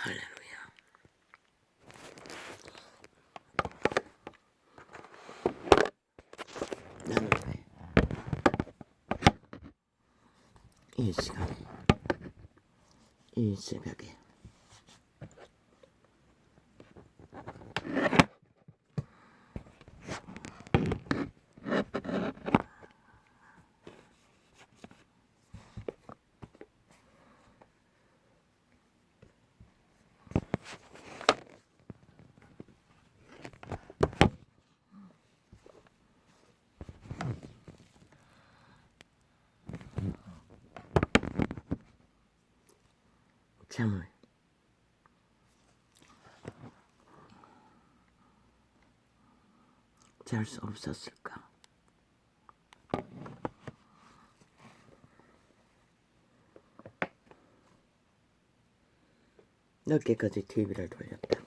할렐루야. 나는 왜 이 시간에, 이 새벽에 잠을 잘 수 없었을까? 늦게까지 TV를 돌렸다.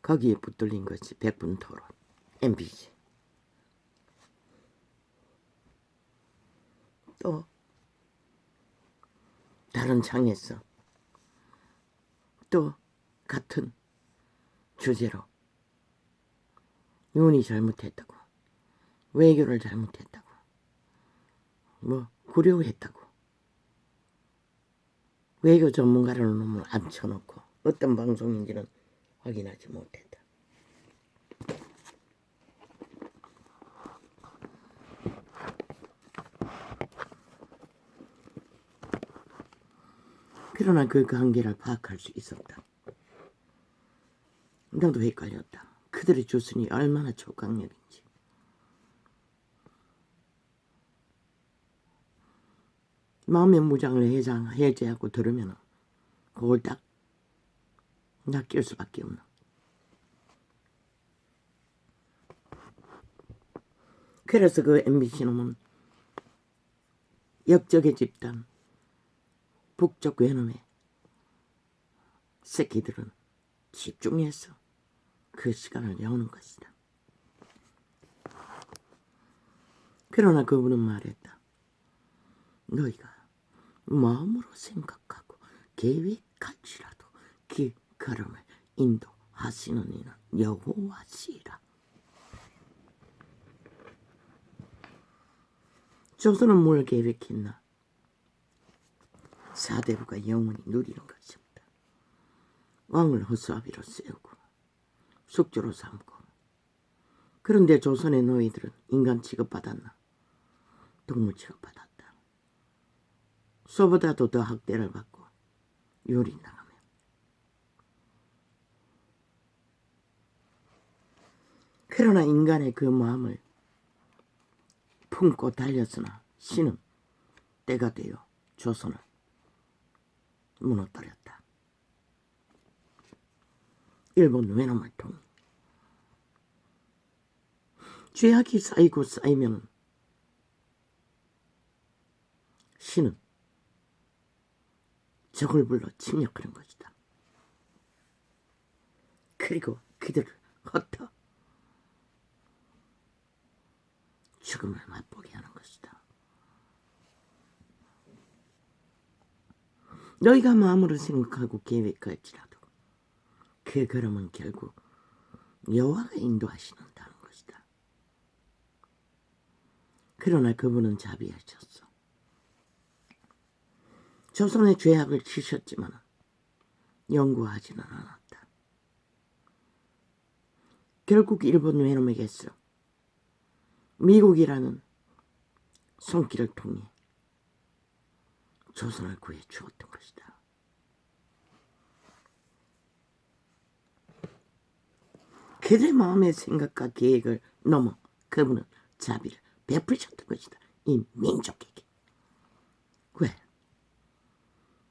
거기에 붙들린 것이 100분 토론 MBC. 또 다른 창에서 또 같은 주제로 윤이 잘못했다고, 외교를 잘못했다고, 구려했다고, 외교 전문가라는 놈을 앉혀놓고 어떤 방송인지는 확인하지 못했다. 그러나 그 관계를 파악할 수 있었다. 나도 헷갈렸다. 그들의 조선이 얼마나 초강력인지. 마음의 무장을 해제하고 들으면 그걸 딱 낚일 수밖에 없는. 그래서 그 MBC 놈은 역적의 집단, 북쪽 외놈의 새끼들은 집중해서 그 시간을 여는 것이다. 그러나 그분은 말했다. 너희가 마음으로 생각하고 계획할지라도 그 걸음을 인도하시는 이는 여호와시라. 조선은 뭘 계획했나? 사대부가 영원히 누리는 것입니다. 왕을 허수아비로 세우고 숙주로 삼고. 그런데 조선의 노예들은 인간 취급받았나? 동물 취급받았다. 소보다도 더 학대를 받고 요리당하며. 그러나 인간의 그 마음을 품고 달렸으나 신은 때가 되어 조선을 무너뜨렸다. 일본 외놈을 통해 죄악이 쌓이고 쌓이면 신은 적을 불러 침략하는 것이다. 그리고 그들을 흩어 죽음을 맛보게 하는 것이다. 너희가 마음으로 생각하고 계획할지라도 그 걸음은 결국 여호와가 인도하시는다는 것이다. 그러나 그분은 자비하셨어. 조선의 죄악을 치셨지만 연구하지는 않았다. 결국 일본 외놈에게서 미국이라는 손길을 통해 조선을 구해 주었던 것이다. 그들의 마음의 생각과 계획을 넘어 그분은 자비를 베푸셨던 것이다. 이 민족에게. 왜?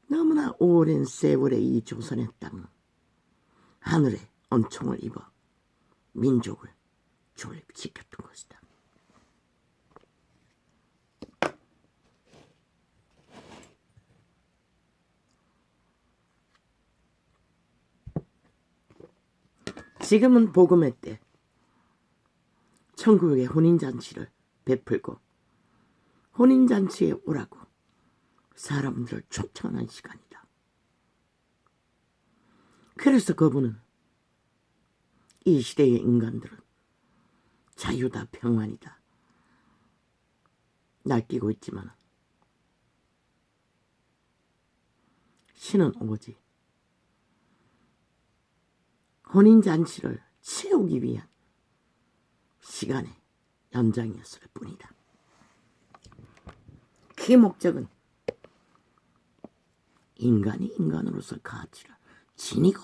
너무나 오랜 세월의 이 조선의 땅은 하늘의 은총을 입어 민족을 존립시켰던 것이다. 지금은 복음의 때 천국의 혼인잔치를 베풀고 혼인잔치에 오라고 사람들을 초청하는 시간이다. 그래서 그분은 이 시대의 인간들은 자유다, 평안이다 날뛰고 있지만 신은 오직 혼인잔치를 채우기 위한 시간의 연장이었을 뿐이다. 그 목적은 인간이 인간으로서 가치를 지니고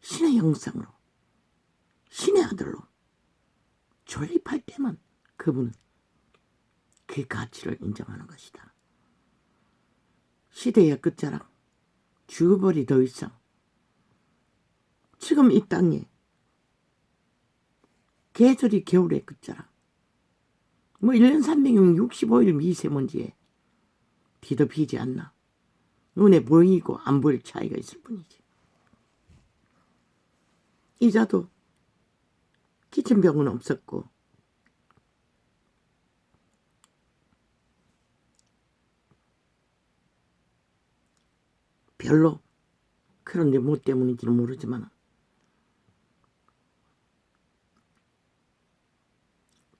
신의 형상으로 신의 아들로 존립할 때만 그분은 그 가치를 인정하는 것이다. 시대의 끝자락 주벌이 더 이상 지금 이 땅에 계절이 겨울의 끝자락 1년 365일 미세먼지에 비도 비지 않나 눈에 보이고 안 보일 차이가 있을 뿐이지. 이자도 기침병은 없었고 별로 그런데 뭐 때문인지는 모르지만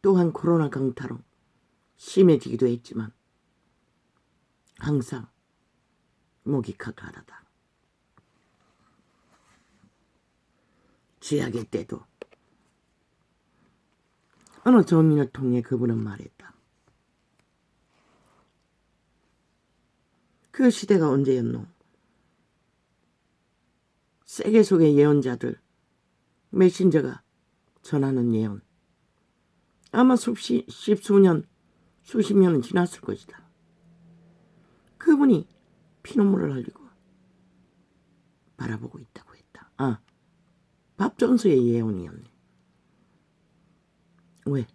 또한 코로나 강타로 심해지기도 했지만 항상 목이 칼칼하다. 쥐약의 때도 어느 전민을 통해 그분은 말했다. 그 시대가 언제였노? 세계 속의 예언자들 메신저가 전하는 예언 아마 십수년 수십 년은 지났을 것이다. 그분이 피눈물을 흘리고 바라보고 있다고 했다. 밥전서의 예언이었네. 왜?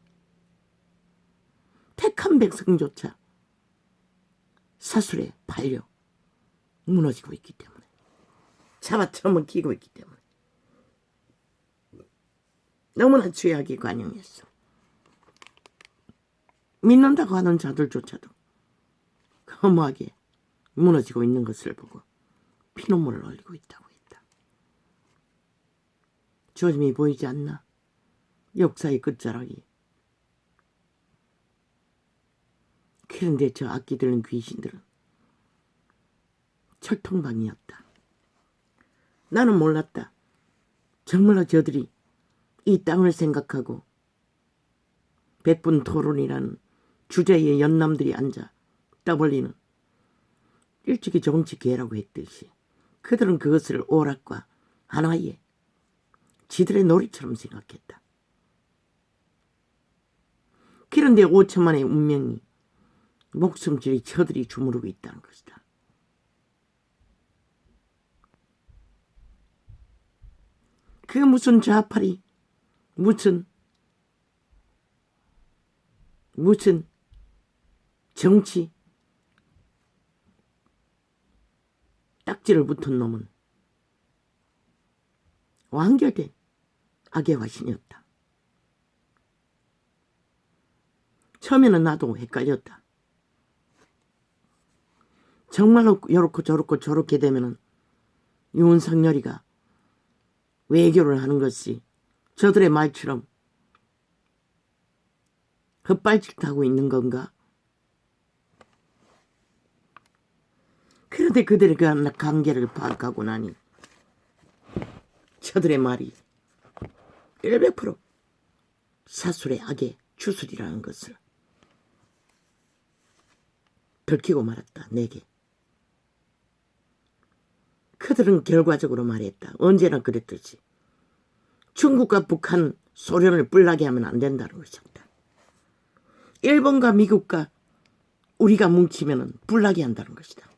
택한 백성조차 사술에 팔려 무너지고 있기 때문에 잡아쳐먹히고 있기 때문에 너무나 죄악이 관영했어. 믿는다고 하는 자들조차도 허무하게 무너지고 있는 것을 보고 피눈물을 흘리고 있다고 했다. 주님이 보이지 않나? 역사의 끝자락이. 그런데 저 악기 들린 귀신들은 철통방이었다. 나는 몰랐다. 정말로 저들이 이 땅을 생각하고 백분 토론이라는 주제에 연남들이 앉아 떠벌리는 일찍이 정치 개라고 했듯이 그들은 그것을 오락과 하나의 지들의 놀이처럼 생각했다. 그런데 5천만의 운명이 목숨줄이 저들이 주무르고 있다는 것이다. 그 무슨 좌팔이 무슨 정치 딱지를 붙은 놈은 완결된 악의 화신이었다. 처음에는 나도 헷갈렸다. 정말로 요렇고 저렇고 저렇게 되면은 윤석열이가 외교를 하는 것이 저들의 말처럼 헛발질하고 있는 건가? 그런데 그들의 그 관계를 파악하고 나니 저들의 말이 100% 사술의 악의 주술이라는 것을 들키고 말았다. 내게. 그들은 결과적으로 말했다. 언제나 그랬듯이 중국과 북한, 소련을 뿔나게 하면 안 된다는 것이었다. 일본과 미국과 우리가 뭉치면 뿔나게 한다는 것이다.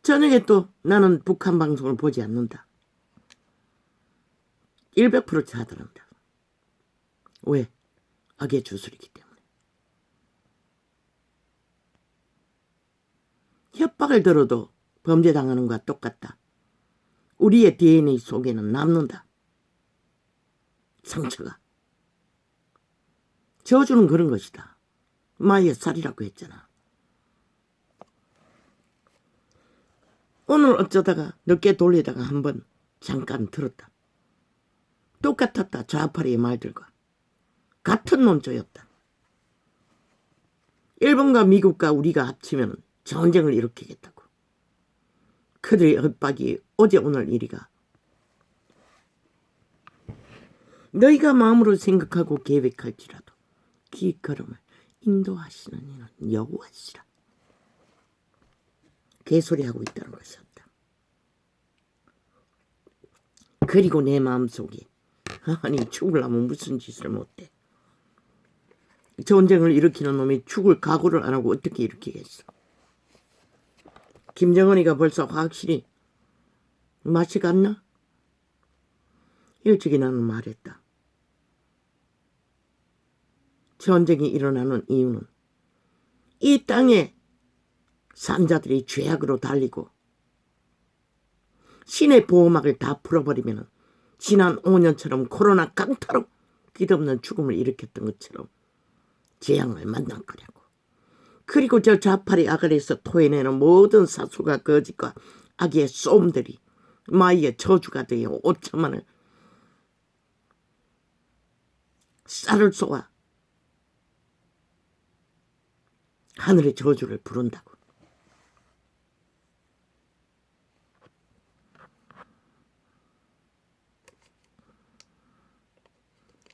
저녁에 또 나는 북한 방송을 보지 않는다. 100% 차단한다. 왜? 악의 주술이기 때문에. 협박을 들어도 범죄당하는 것과 똑같다. 우리의 DNA 속에는 남는다. 상처가. 저주는 그런 것이다. 마의 살이라고 했잖아. 오늘 어쩌다가 늦게 돌리다가 한번 잠깐 들었다. 똑같았다. 좌파리의 말들과. 같은 논조였다. 일본과 미국과 우리가 합치면 전쟁을 일으키겠다고. 그들의 엇박이 어제 오늘 일이가. 너희가 마음으로 생각하고 계획할지라도 길걸음을 인도하시는 이는 여호와시라. 개소리하고 있다는 것이었다. 그리고 내 마음속에 아니 죽으려면 무슨 짓을 못해. 전쟁을 일으키는 놈이 죽을 각오를 안 하고 어떻게 일으키겠어. 김정은이가 벌써 확실히 맛이 갔나? 일찍이 나는 말했다. 전쟁이 일어나는 이유는 이 땅에 산자들이 죄악으로 달리고 신의 보호막을 다 풀어버리면 지난 5년처럼 코로나 강타로 끝없는 죽음을 일으켰던 것처럼 재앙을 만날 거라고. 그리고 저 좌파리 아가리에서 토해내는 모든 사수가 거짓과 악의 쏘음들이 마이의 저주가 되어 5천만을 쌀을 쏘아 하늘의 저주를 부른다고.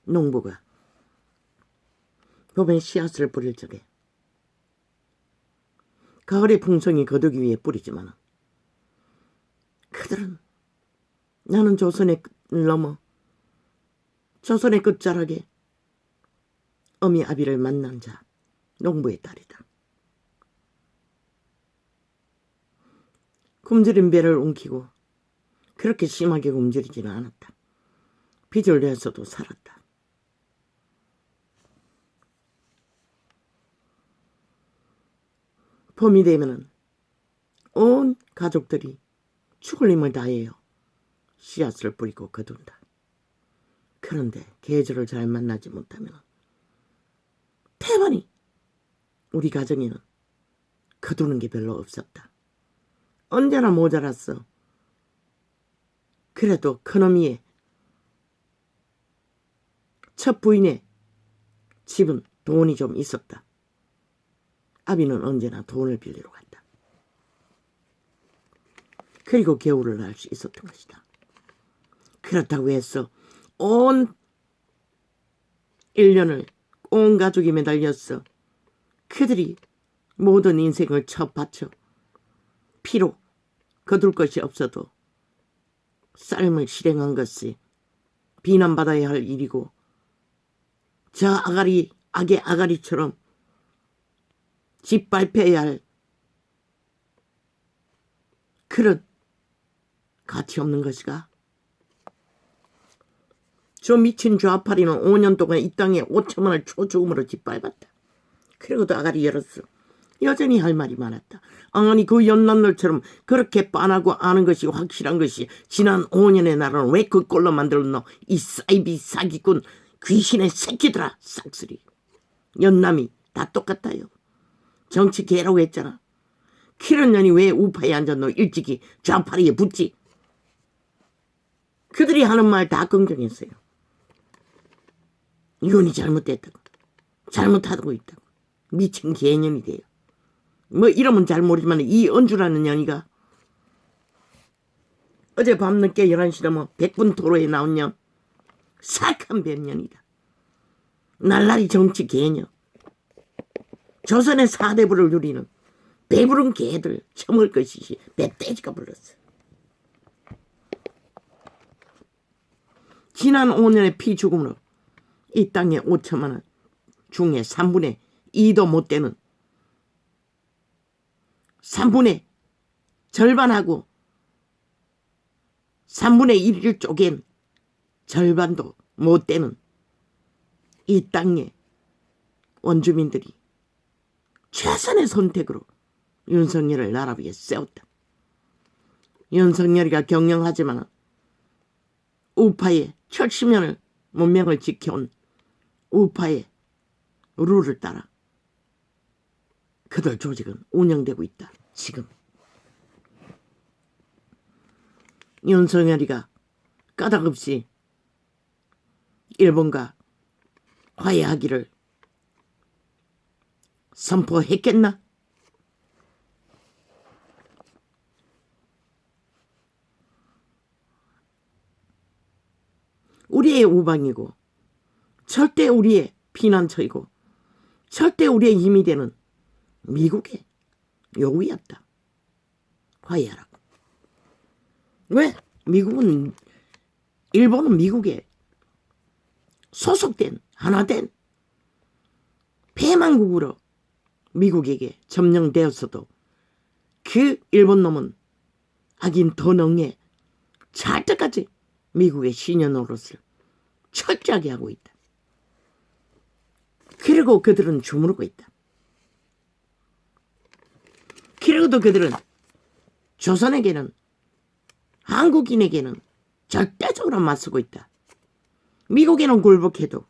농부가 봄에 씨앗을 뿌릴 적에 가을의 풍성이 거두기 위해 뿌리지만 그들은 나는 조선의 끝을 넘어 조선의 끝자락에 어미 아비를 만난 자 농부의 딸이다. 굶주린 배를 움키고 그렇게 심하게 굶주리지는 않았다. 빚을 내서도 살았다. 봄이 되면은 온 가족들이 죽을 힘을 다해요. 씨앗을 뿌리고 거둔다. 그런데 계절을 잘 만나지 못하면 태반이 우리 가정에는 거두는 게 별로 없었다. 언제나 모자랐어. 그래도 큰어미의 첫 부인의 집은 돈이 좀 있었다. 아비는 언제나 돈을 빌리러 갔다. 그리고 겨울을 날 수 있었던 것이다. 그렇다고 해서 온 1년을 온 가족이 매달렸어. 그들이 모든 인생을 바쳐 피로 거둘 것이 없어도 삶을 실행한 것이 비난받아야 할 일이고 저 아가리 악의 아가리처럼 짓밟혀야 할 그런 가치 없는 것이가. 저 미친 좌파리는 5년 동안 이 땅에 5천만을 초죽음으로 짓밟았다. 그리고도 아가리 열었어. 여전히 할 말이 많았다. 아니 그 연남들처럼 그렇게 빤하고 아는 것이 확실한 것이 지난 5년의 나라는 왜 그 꼴로 만들었노. 이 사이비 사기꾼 귀신의 새끼들아. 싹쓸이 연남이 다 똑같아요. 정치 개라고 했잖아. 키런 년이 왜 우파에 앉았노. 일찍이 좌파리에 붙지. 그들이 하는 말 다 긍정했어요. 이혼이 잘못됐다고. 잘못하고 있다고. 미친 개년이 돼요. 뭐 이러면 잘 모르지만 이 언주라는 년이가 어제 밤늦게 11시 넘어 백분 도로에 나온 년 사악한 변년이다. 날라리 정치 개년. 조선의 4대부를 누리는 배부른 개들 처먹을 것이지 멧돼지가 불렀어. 지난 5년의 피죽음으로 이 땅에 5천만 원 중에 3분의 2도 못 되는 3분의 절반하고 3분의 1을 쪼갠 절반도 못 되는 이 땅의 원주민들이 최선의 선택으로 윤석열을 나라 위에 세웠다. 윤석열이가 경영하지만 우파의 70년을 문명을 지켜온 우파의 룰을 따라 그들 조직은 운영되고 있다. 지금 윤석열이가 까닭없이 일본과 화해하기를 선포했겠나? 우리의 우방이고 절대 우리의 피난처이고 절대 우리의 힘이 되는 미국의 요구였다. 화해하라고. 왜? 일본은 미국에 소속된 하나된 패망국으로 미국에게 점령되었어도 그 일본 놈은 악인 더능에 절대까지 미국의 신여 노릇을 철저하게 하고 있다. 그리고 그들은 주무르고 있다. 그리고도 그들은 조선에게는 한국인에게는 절대적으로 맞서고 있다. 미국에는 굴복해도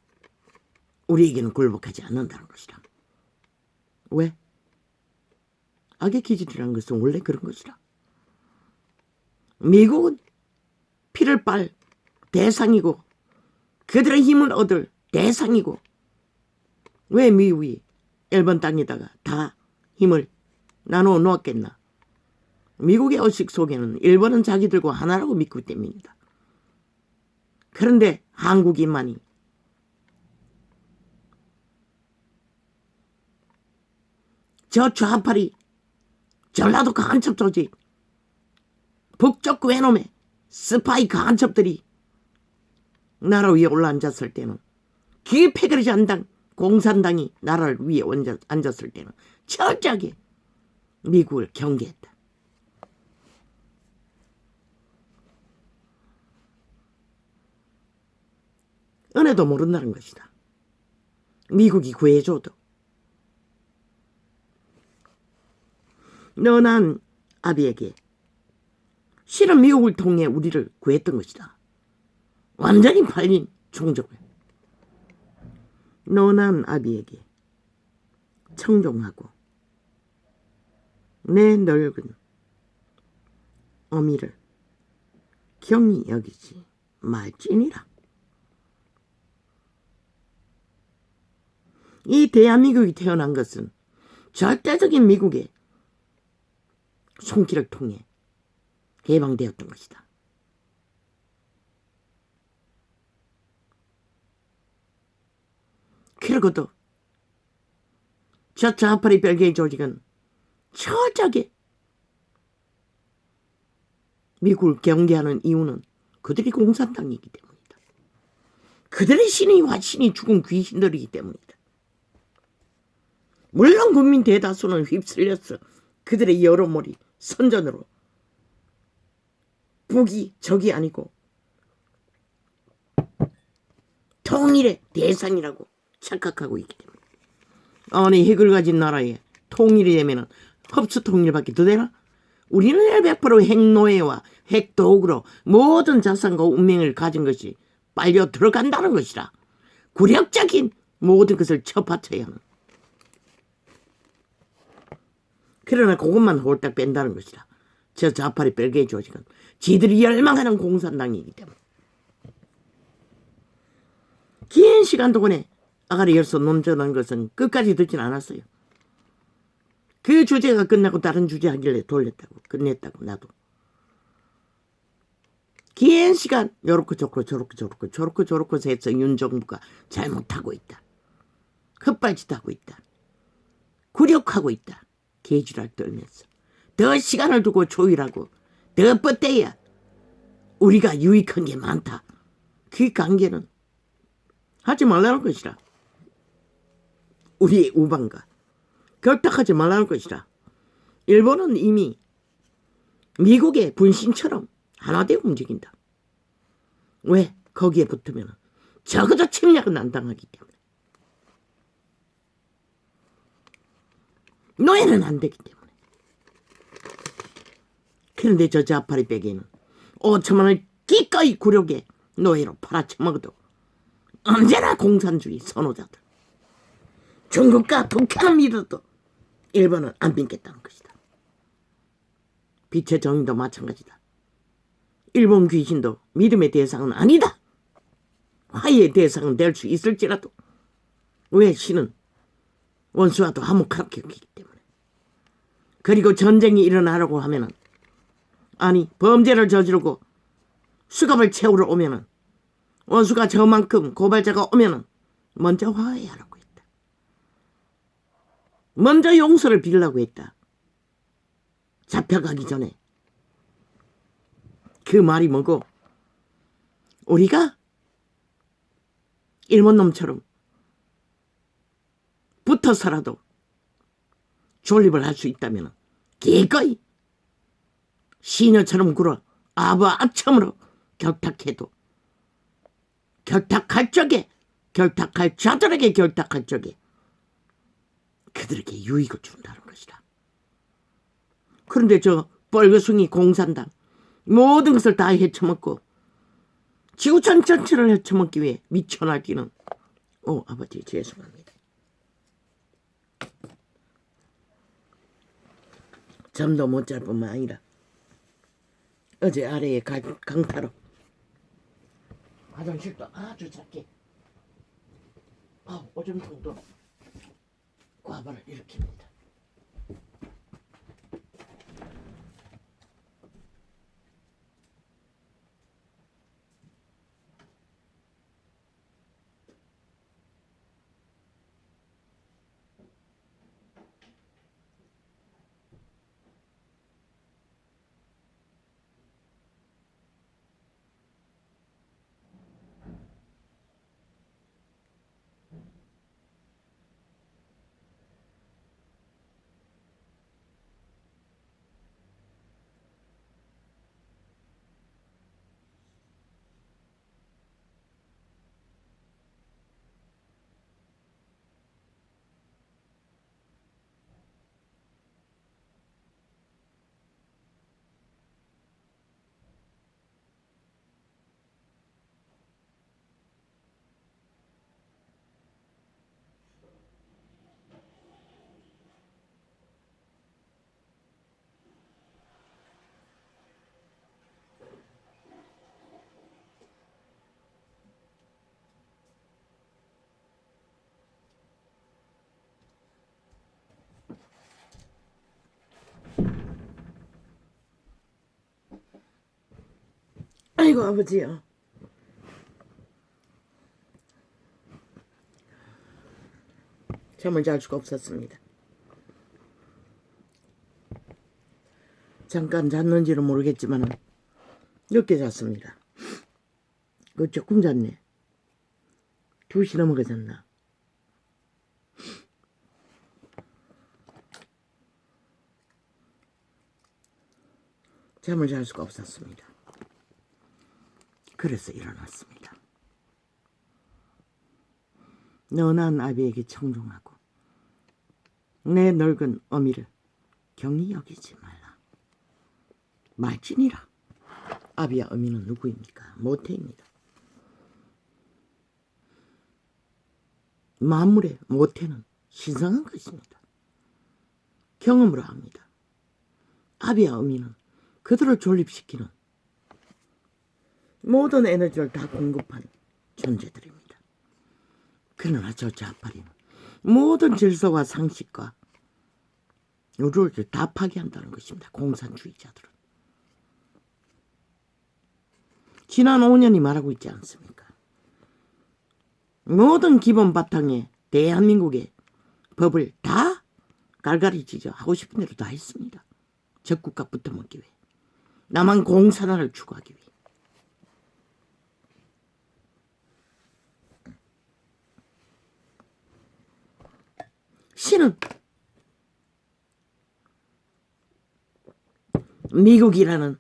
우리에게는 굴복하지 않는다는 것이다. 왜? 악의 기질이라는 것은 원래 그런 것이다. 미국은 피를 빨 대상이고 그들의 힘을 얻을 대상이고 왜 미국이 일본 땅에다가 다 힘을 나누어 놓았겠나? 미국의 의식 속에는 일본은 자기들과 하나라고 믿기 때문입니다. 그런데 한국인만이 저 좌파리 전라도 간첩 조직 북쪽 외놈의 스파이 간첩들이 나라 위에 올라앉았을 때는 그 패거리 잔당 공산당이 나라를 위에 앉았을 때는 철저하게 미국을 경계했다. 은혜도 모른다는 것이다. 미국이 구해줘도 너난 아비에게 실은 미국을 통해 우리를 구했던 것이다. 완전히 팔린 종족을 너난 아비에게 청종하고 내 늙은 어미를 경히 여기지 말지니라. 이 대한민국이 태어난 것은 절대적인 미국의 손길을 통해 해방되었던 것이다. 그러고도 저 좌파리 별개의 조직은 철저하게 미국을 경계하는 이유는 그들이 공산당이기 때문이다. 그들의 신이 화신이 죽은 귀신들이기 때문이다. 물론 국민 대다수는 휩쓸렸어. 그들의 여러머리 선전으로 북이 적이 아니고 통일의 대상이라고 착각하고 있기 때문에. 아니 핵을 가진 나라에 통일이 되면 흡수 통일밖에 더 되나? 우리는 100% 핵노예와 핵도구로 모든 자산과 운명을 가진 것이 빨려 들어간다는 것이라. 굴욕적인 모든 것을 쳐받쳐야 하는. 그러나 그것만 홀딱 뺀다는 것이라. 저 좌파리 별개의 조직은 지들이 열망하는 공산당이기 때문에. 긴 시간 동안에 아가리 열서 논전한 것은 끝까지 듣진 않았어요. 그 주제가 끝나고 다른 주제 하길래 돌렸다고 끝냈다고. 나도 긴 시간 요렇게 저렇게 해서 윤 정부가 잘못하고 있다. 헛발짓하고 있다. 굴욕하고 있다. 개지랄 떨면서 더 시간을 두고 조율하고 더 뻗대야 우리가 유익한 게 많다. 그 관계는 하지 말라는 것이라. 우리의 우방과 결탁하지 말라는 것이라. 일본은 이미 미국의 분신처럼 하나 되어 움직인다. 왜? 거기에 붙으면 적어도 침략은 안 당하기 때문에. 노예는 안 되기 때문에. 그런데 저 자파리 빼기는 5천만 원을 기꺼이 굴욕에 노예로 팔아쳐먹어도 언제나 공산주의 선호자들. 중국과 북한은 믿어도 일본은 안 믿겠다는 것이다. 빛의 정의도 마찬가지다. 일본 귀신도 믿음의 대상은 아니다. 화해의 대상은 될 수 있을지라도 왜 신은 원수와도 화목하게 했기 때문에. 그리고 전쟁이 일어나려고 하면은, 아니 범죄를 저지르고 수갑을 채우러 오면은, 원수가 저만큼 고발자가 오면은 먼저 화해하라고 했다. 먼저 용서를 빌라고 했다. 잡혀가기 전에. 그 말이 뭐고, 우리가 일본 놈처럼 붙어서라도 존립을 할 수 있다면 기꺼이 시녀처럼 굴어 아부아첨으로 결탁해도, 결탁할 적에, 결탁할 자들에게 결탁할 적에 그들에게 유익을 준다는 것이다. 그런데 저 뻘거숭이 공산당 모든 것을 다 헤쳐먹고 지구촌 전체를 헤쳐먹기 위해 미쳐날뛰는, 아버지 죄송합니다. 잠도 못 잘 뿐만 아니라 어제 아래에 강타로 화장실도 아주 작게 오줌통도 과발을 일으킵니다. 아이고 아버지요. 잠을 잘 수가 없었습니다. 잠깐 잤는지는 모르겠지만 늦게 잤습니다. 조금 잤네. 2시 넘어가 잤나. 잠을 잘 수가 없었습니다. 그래서 일어났습니다. 너난 아비에게 청종하고 내 늙은 어미를 경히 여기지 말라. 말진이라. 아비와 어미는 누구입니까? 모태입니다. 만물의 모태는 신성한 것입니다. 경험으로 합니다. 아비와 어미는 그들을 존립시키는 모든 에너지를 다 공급한 존재들입니다. 그러나 저 자파리는 모든 질서와 상식과 룰을 다 파괴한다는 것입니다. 공산주의자들은. 지난 5년이 말하고 있지 않습니까? 모든 기본 바탕에 대한민국의 법을 다 갈갈이 찢어 하고 싶은 대로 다 했습니다. 적국과 붙어먹기 위해. 남한 공산화를 추구하기 위해. 신은 미국이라는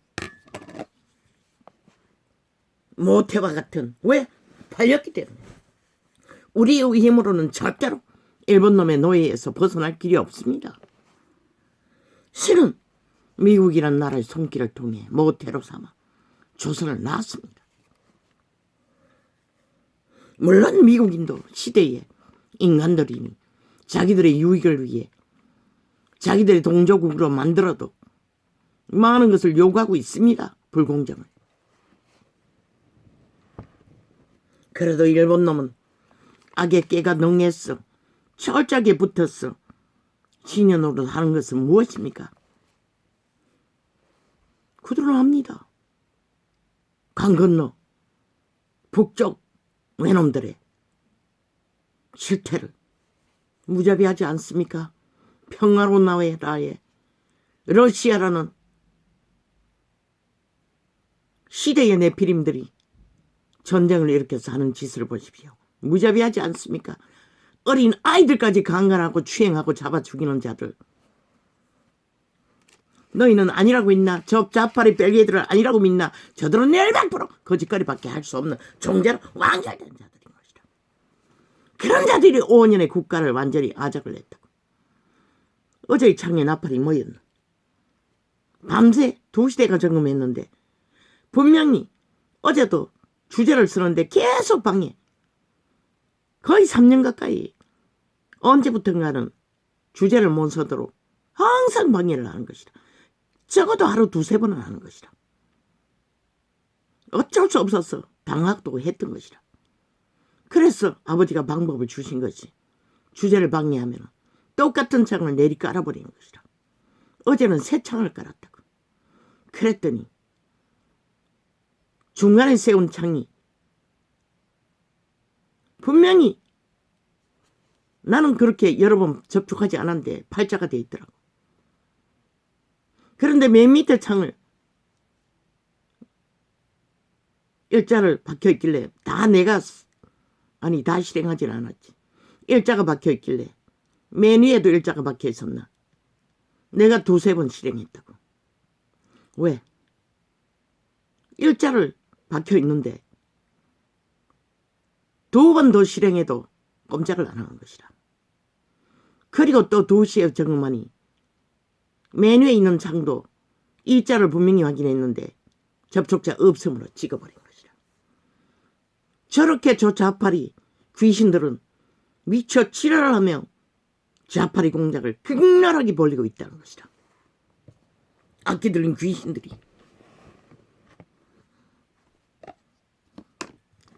모태와 같은, 왜? 팔렸기 때문에. 우리의 힘으로는 절대로 일본 놈의 노예에서 벗어날 길이 없습니다. 신은 미국이란 나라의 손길을 통해 모태로 삼아 조선을 낳았습니다. 물론 미국인도 시대에 인간들이니 자기들의 유익을 위해 자기들의 동조국으로 만들어도 많은 것을 요구하고 있습니다. 불공정을. 그래도 일본 놈은 악의 깨가 능했어. 철저하게 붙었어. 신현으로 하는 것은 무엇입니까? 그들은 합니다. 강 건너 북쪽 외놈들의 실태를 무자비하지 않습니까? 평화로운 나라에 러시아라는 시대의 내피림들이 전쟁을 일으켜서 하는 짓을 보십시오. 무자비하지 않습니까? 어린 아이들까지 강간하고 추행하고 잡아 죽이는 자들. 너희는 아니라고 있나? 저 자파리 벨기에들은 아니라고 믿나? 저들은 100% 거짓거리밖에 할 수 없는 종자로 완결된 자들인 것이다. 그런 자들이 5년의 국가를 완전히 아작을 냈다고. 어제의 창의 나팔이 뭐였나? 밤새 2시대가 점검했는데 분명히 어제도 주제를 쓰는데 계속 방해. 거의 3년 가까이 언제부턴가는 주제를 못 서도록 항상 방해를 하는 것이다. 적어도 하루 2-3번은 하는 것이다. 어쩔 수 없었어. 방학도 했던 것이다. 그래서 아버지가 방법을 주신 것이 주제를 방해하면 똑같은 창을 내리 깔아버리는 것이다. 어제는 새 창을 깔았다고. 그랬더니 중간에 세운 창이 분명히 나는 그렇게 여러 번 접촉하지 않았는데 팔자가 돼 있더라고. 그런데 맨 밑에 창을 일자를 박혀 있길래 다 실행하진 않았지. 일자가 박혀 있길래 맨 위에도 일자가 박혀 있었나. 내가 2-3번 실행했다고. 왜? 일자를 박혀 있는데 2번 더 실행해도 꼼짝을 안 하는 것이다. 그리고 또 2시에 점검하니 맨 위에 있는 창도 일자를 분명히 확인했는데 접촉자 없음으로 찍어버린 것이다. 저렇게 저 자파리 귀신들은 미처 지랄을 하며 자파리 공작을 극렬하게 벌리고 있다는 것이다. 악기 들린 귀신들이.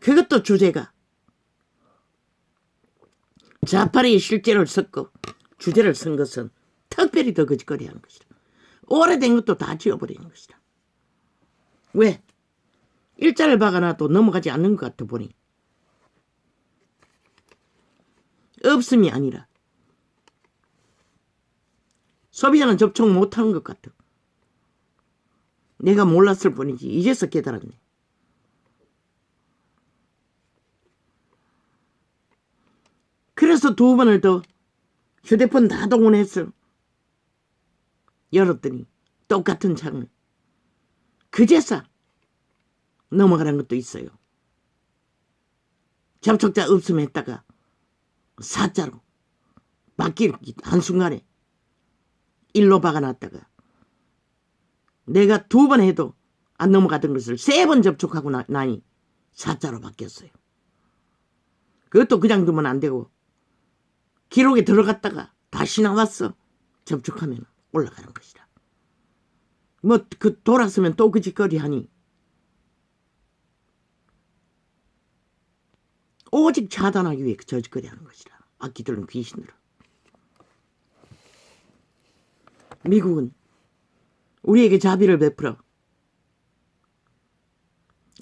그것도 주제가 자파리의 실제를 썼고 주제를 쓴 것은 특별히 더 거짓거리 하는 것이다. 오래된 것도 다 지워버리는 것이다. 왜? 일자를 박아놔도 넘어가지 않는 것 같아 보니 없음이 아니라 소비자는 접촉 못하는 것 같아. 내가 몰랐을 뿐이지 이제서 깨달았네. 그래서 2번을 더 휴대폰 다 동원했어. 열었더니 똑같은 창을 그제서 넘어가는 것도 있어요. 접촉자 없음 했다가 사자로 바퀴를 한순간에 1로 박아놨다가 내가 2번 해도 안 넘어가던 것을 3번 접촉하고 나니 사자로 바뀌었어요. 그것도 그냥 두면 안 되고 기록에 들어갔다가 다시 나왔어. 접촉하면 올라가는 것이다. 돌았으면 또 그 짓거리 하니 오직 차단하기 위해 저 짓거리 하는 것이다. 악기 들은 귀신들은. 미국은 우리에게 자비를 베풀어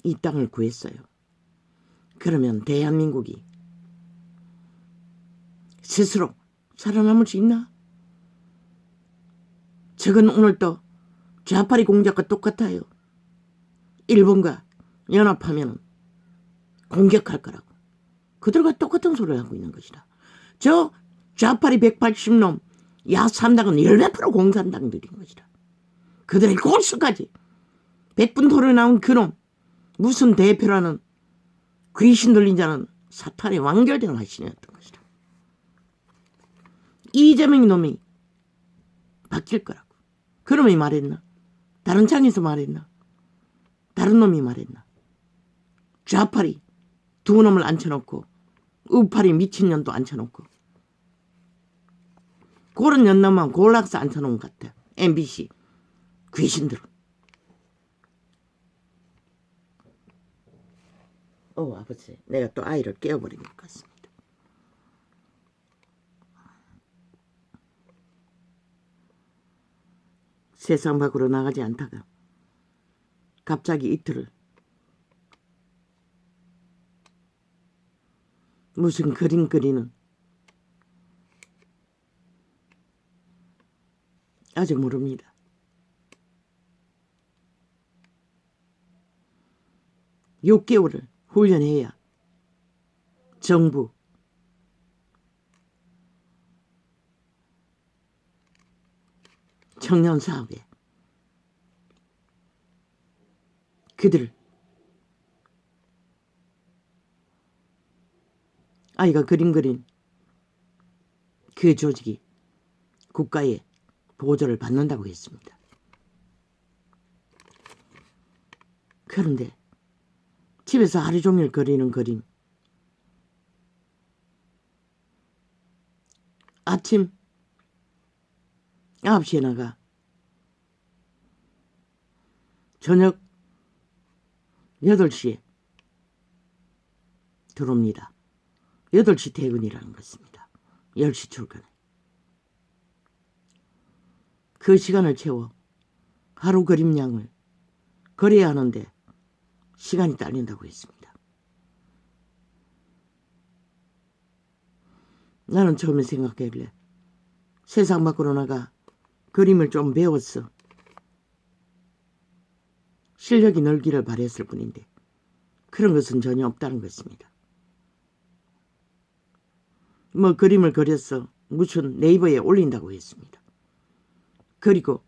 이 땅을 구했어요. 그러면 대한민국이 스스로 살아남을 수 있나? 적은 오늘도 좌파리 공작과 똑같아요. 일본과 연합하면 공격할 거라고. 그들과 똑같은 소리를 하고 있는 것이다. 저 좌파리 180놈 야3당은 100% 공산당들인 것이다. 그들의 골수까지 백분토론에 나온 그놈 무슨 대표라는 귀신 들린 자는 사탄의 완결된 화신이었던 것이다. 이재명 놈이 바뀔 거라고. 그놈이 말했나? 다른 장에서 말했나? 다른 놈이 말했나? 좌팔이 두 놈을 앉혀놓고 우팔이 미친년도 앉혀놓고 그런 년놈만 골락서 앉혀놓은 것 같아. MBC 귀신들은. 아버지, 내가 또 아이를 깨워버린 것 같습니다. 세상 밖으로 나가지 않다가 갑자기 이틀을 무슨 그림 그리는, 아직 모릅니다. (6개월을) 훈련해야 정부 청년사업에 그들 아이가 그림 그린 그 조직이 국가의 보조를 받는다고 했습니다. 그런데 집에서 하루 종일 그리는 그림, 아침 9시에 나가 저녁 8시에 들어옵니다. 8시 퇴근이라는 것입니다. 10시 출근에. 그 시간을 채워 하루 그림량을 그려야 하는데 시간이 딸린다고 했습니다. 나는 처음에 생각하길래 세상 밖으로 나가 그림을 좀 배웠어. 실력이 늘기를 바랬을 뿐인데 그런 것은 전혀 없다는 것입니다. 뭐 그림을 그렸어. 무슨 네이버에 올린다고 했습니다. 그리고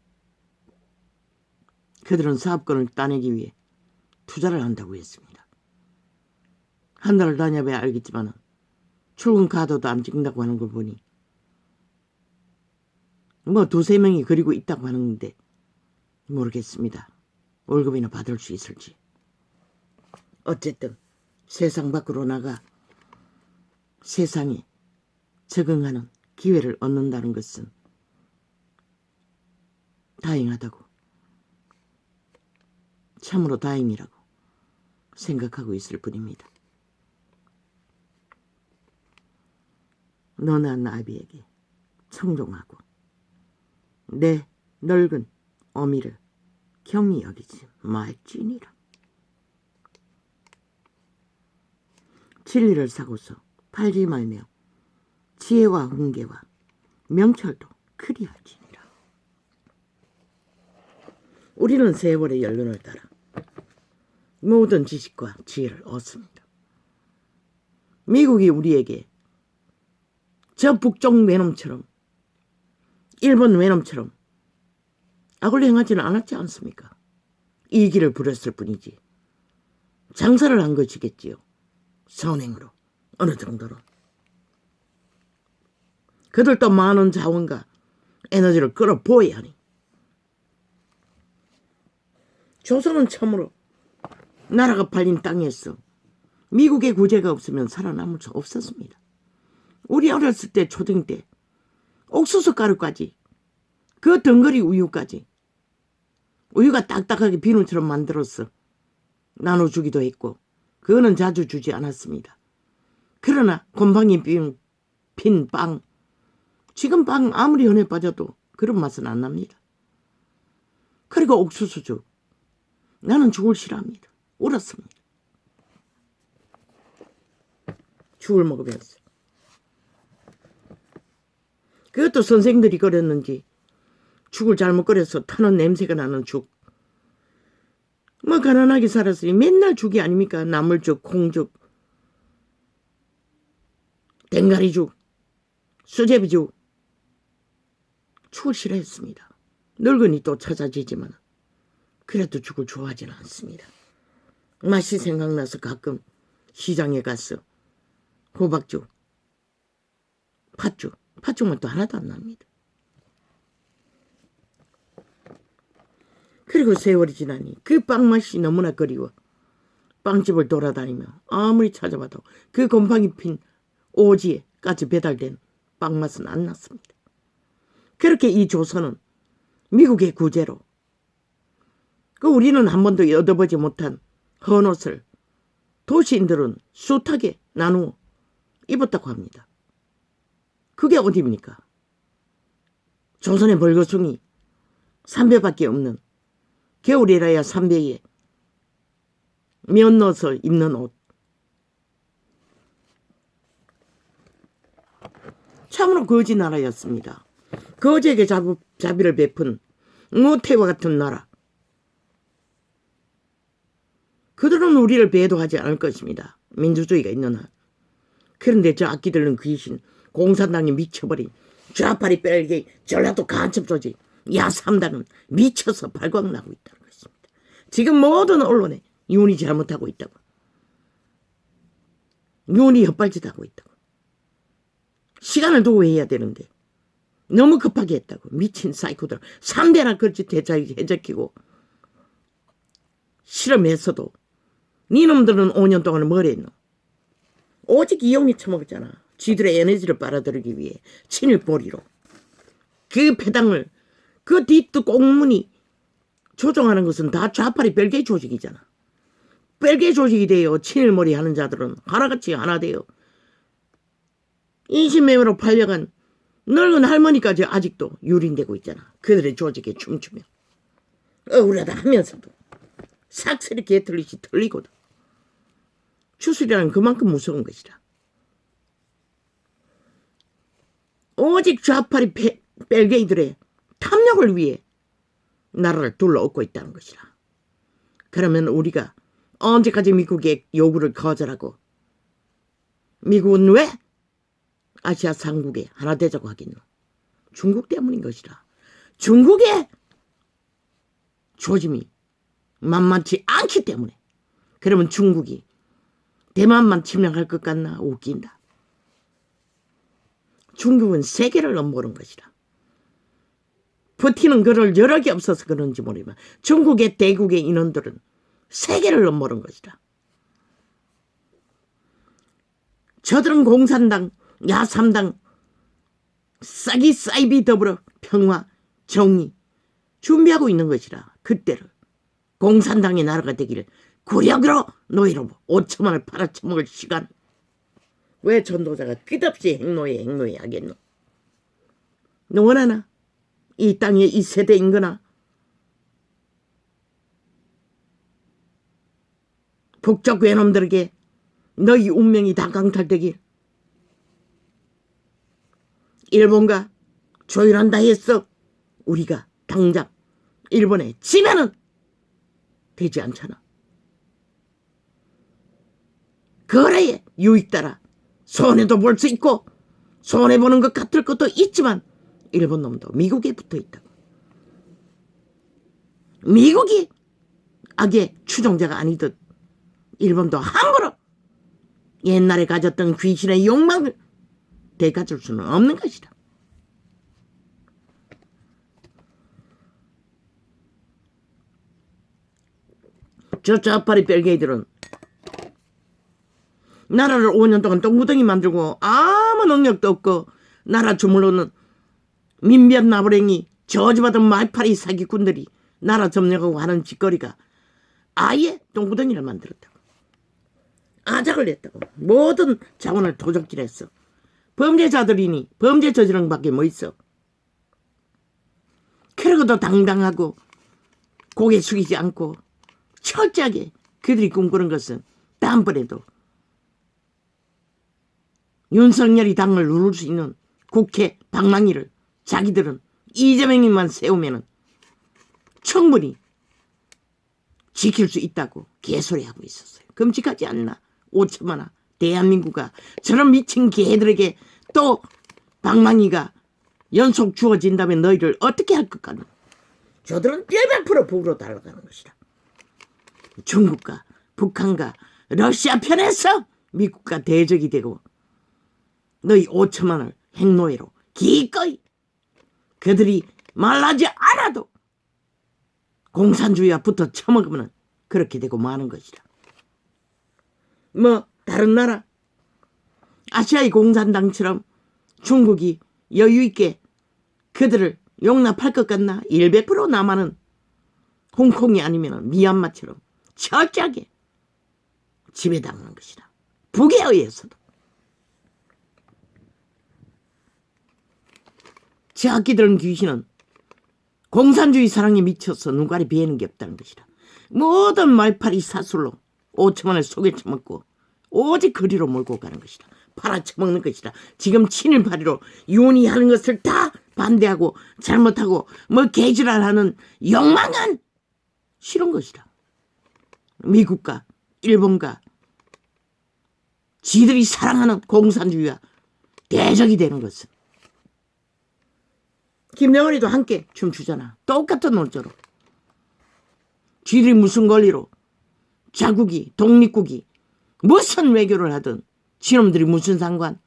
그들은 사업권을 따내기 위해 투자를 한다고 했습니다. 한 달을 다녀봐야 알겠지만 출근 카드도 안 찍는다고 하는 걸 보니 뭐 2-3명이 그리고 있다고 하는데 모르겠습니다. 월급이나 받을 수 있을지. 어쨌든 세상 밖으로 나가 세상에 적응하는 기회를 얻는다는 것은 다행하다고, 참으로 다행이라고 생각하고 있을 뿐입니다. 너나 나비에게 청종하고 내 늙은 어미를 경히 여기지 말지니라. 진리를 사고서 팔지 말며 지혜와 훈계와 명철도 그리할지니라. 우리는 세월의 연륜을 따라 모든 지식과 지혜를 얻습니다. 미국이 우리에게 저 북쪽 외놈처럼, 일본 외놈처럼 악을 행하지는 않았지 않습니까? 이기를 부렸을 뿐이지 장사를 한 것이겠지요. 선행으로 어느 정도로. 그들도 많은 자원과 에너지를 끌어부어야 하니 조선은 참으로 나라가 팔린 땅이었어. 미국의 구제가 없으면 살아남을 수 없었습니다. 우리 어렸을 때 초등 때 옥수수 가루까지, 그 덩거리 우유까지, 우유가 딱딱하게 비누처럼 만들어서 나눠주기도 했고 그거는 자주 주지 않았습니다. 그러나 곰팡이 핀 빵, 지금 빵 아무리 연에 빠져도 그런 맛은 안 납니다. 그리고 옥수수죽, 나는 죽을 싫어합니다. 울었습니다. 죽을 먹으면서. 그것도 선생들이 끓였는지 죽을 잘못 끓여서 타는 냄새가 나는 죽. 뭐 가난하게 살았으니 맨날 죽이 아닙니까? 나물죽, 콩죽, 댕가리죽, 수제비죽. 죽을 싫어했습니다. 늙으니 또 찾아지지만 그래도 죽을 좋아하지는 않습니다. 맛이 생각나서 가끔 시장에 가서 호박죽, 팥죽, 팥죽은 또 하나도 안 납니다. 그리고 세월이 지나니 그 빵맛이 너무나 그리워 빵집을 돌아다니며 아무리 찾아봐도 그 곰팡이 핀 오지에까지 배달된 빵맛은 안 났습니다. 그렇게 이 조선은 미국의 구제로 우리는 한 번도 얻어보지 못한 헌옷을 도시인들은 숱하게 나누어 입었다고 합니다. 그게 어디입니까? 조선의 벌거숭이 3배밖에 없는 겨울이라야 3배에 면 넣어서 입는 옷. 참으로 거지 나라였습니다. 거지에게 자비를 베푼 모태와 같은 나라. 그들은 우리를 배도하지 않을 것입니다. 민주주의가 있는 한. 그런데 저 악기 들는 귀신 공산당이 미쳐버린 좌파리 뺄기 전라도 간첩조직 야3당은 미쳐서 발광나고 있다는 것입니다. 지금 모든 언론에 윤이 잘못하고 있다고, 윤이 헛발짓하고 있다고, 시간을 두고 해야 되는데 너무 급하게 했다고. 미친 사이코들 3대나 그렇지 해적히고 실험했어도 니놈들은 5년 동안 뭘 했노? 오직 이용해 처먹었잖아. 쥐들의 에너지를 빨아들이기 위해 친일보리로. 그 패당을 그 뒷도 꽁무니 조종하는 것은 다 좌파리 별개 조직이잖아. 별개 조직이 돼요. 친일몰이 하는 자들은 하나같이 하나 돼요. 인신매매로 팔려간 늙은 할머니까지 아직도 유린되고 있잖아. 그들의 조직에 춤추며 억울하다 하면서도 삭스리 개털리시 털리거든. 추술이라는 그만큼 무서운 것이라. 오직 좌파리 뺄개이들의 탐욕을 위해 나라를 둘러엎고 있다는 것이라. 그러면 우리가 언제까지 미국의 요구를 거절하고 미국은 왜 아시아 삼국에 하나 되자고 하겠노? 중국 때문인 것이라. 중국의 조짐이 만만치 않기 때문에. 그러면 중국이 대만만 침략할 것 같나? 웃긴다. 중국은 세계를 넘보는 것이라. 버티는 그럴 여력이 없어서 그런지 모르지만 중국의 대국의 인원들은 세계를 넘보는 것이라. 저들은 공산당, 야3당, 싹이 사이비 더불어 평화, 정의 준비하고 있는 것이라. 그때를 공산당의 나라가 되기를 구력으로 노예로 5천만 원을 팔아쳐먹을 시간. 왜 전도자가 끝없이 행노에 하겠노? 너 원하나? 이 땅에 이 세대 인거나 북쪽 외놈들에게 너희 운명이 다 강탈되길. 일본과 조율한다 했어. 우리가 당장 일본에 지면은 되지 않잖아. 거래의 유익 따라 손해도 볼 수 있고 손해보는 것 같을 것도 있지만 일본 놈도 미국에 붙어 있다고. 미국이 악의 추종자가 아니듯 일본도 함부로 옛날에 가졌던 귀신의 욕망을 되찾을 수는 없는 것이다. 저 좌파리 뺄개이들은 나라를 5년 동안 똥구덩이 만들고 아무 능력도 없고 나라 주물러는 민변 나부랭이 저주받은 말파리 사기꾼들이 나라 점령하고 하는 짓거리가 아예 똥구덩이를 만들었다고. 아작을 냈다고. 모든 자원을 도적질했어. 범죄자들이니 범죄 저지른 밖에 뭐 있어. 그러고도 당당하고 고개 숙이지 않고 철저하게 그들이 꿈꾸는 것은 다음번에도 윤석열이 당을 누를 수 있는 국회 방망이를 자기들은 이재명님만 세우면은 충분히 지킬 수 있다고 개소리하고 있었어요. 끔찍하지 않나? 5천만원 대한민국아 저런 미친 개들에게 또 방망이가 연속 주어진다면 너희를 어떻게 할 것 같나? 저들은 100% 북으로 달아가는 것이다. 중국과 북한과 러시아 편에서 미국과 대적이 되고 너희 5천만을 행노예로 기꺼이 그들이 말하지 않아도 공산주의와 붙어 처먹으면 그렇게 되고 마는 것이다. 뭐 다른 나라 아시아의 공산당처럼 중국이 여유있게 그들을 용납할 것 같나? 100% 남한은 홍콩이 아니면 미얀마처럼 철저하게 지배당하는 것이다. 북에 의해서도. 제 악기들은 귀신은 공산주의 사랑에 미쳐서 눈깔이 비애는 게 없다는 것이다. 모든 말팔이 사술로 5천 원을 속에 처먹고 오직 거리로 몰고 가는 것이다. 팔아쳐먹는 것이다. 지금 친일파리로 윤희하는 것을 다 반대하고 잘못하고 뭐 개지랄하는 욕망은 싫은 것이다. 미국과 일본과 지들이 사랑하는 공산주의와 대적이 되는 것은 김정은이도 함께 춤추잖아. 똑같은 논조로. 지들이 무슨 권리로 자국이 독립국이 무슨 외교를 하든 지놈들이 무슨 상관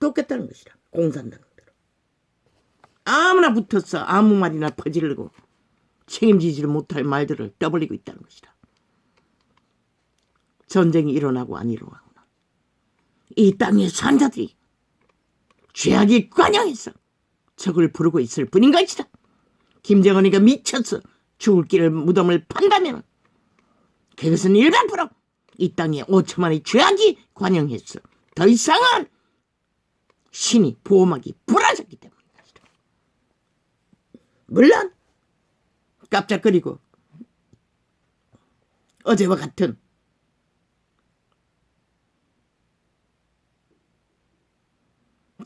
똑같다는 것이다. 공산당들 아무나 붙어서 아무 말이나 퍼지르고 책임지지를 못할 말들을 떠벌리고 있다는 것이다. 전쟁이 일어나고 안 일어나거나 이 땅의 산자들이 죄악이 관영해서 적을 부르고 있을 뿐인 것이다. 김정은이가 미쳐서 죽을 길을 무덤을 판다면 그것은 100%이 땅에 5천만의 죄악이 관영했어. 더 이상은 신이 보호막이 부러졌기 때문이다. 물론 깜짝거리고 어제와 같은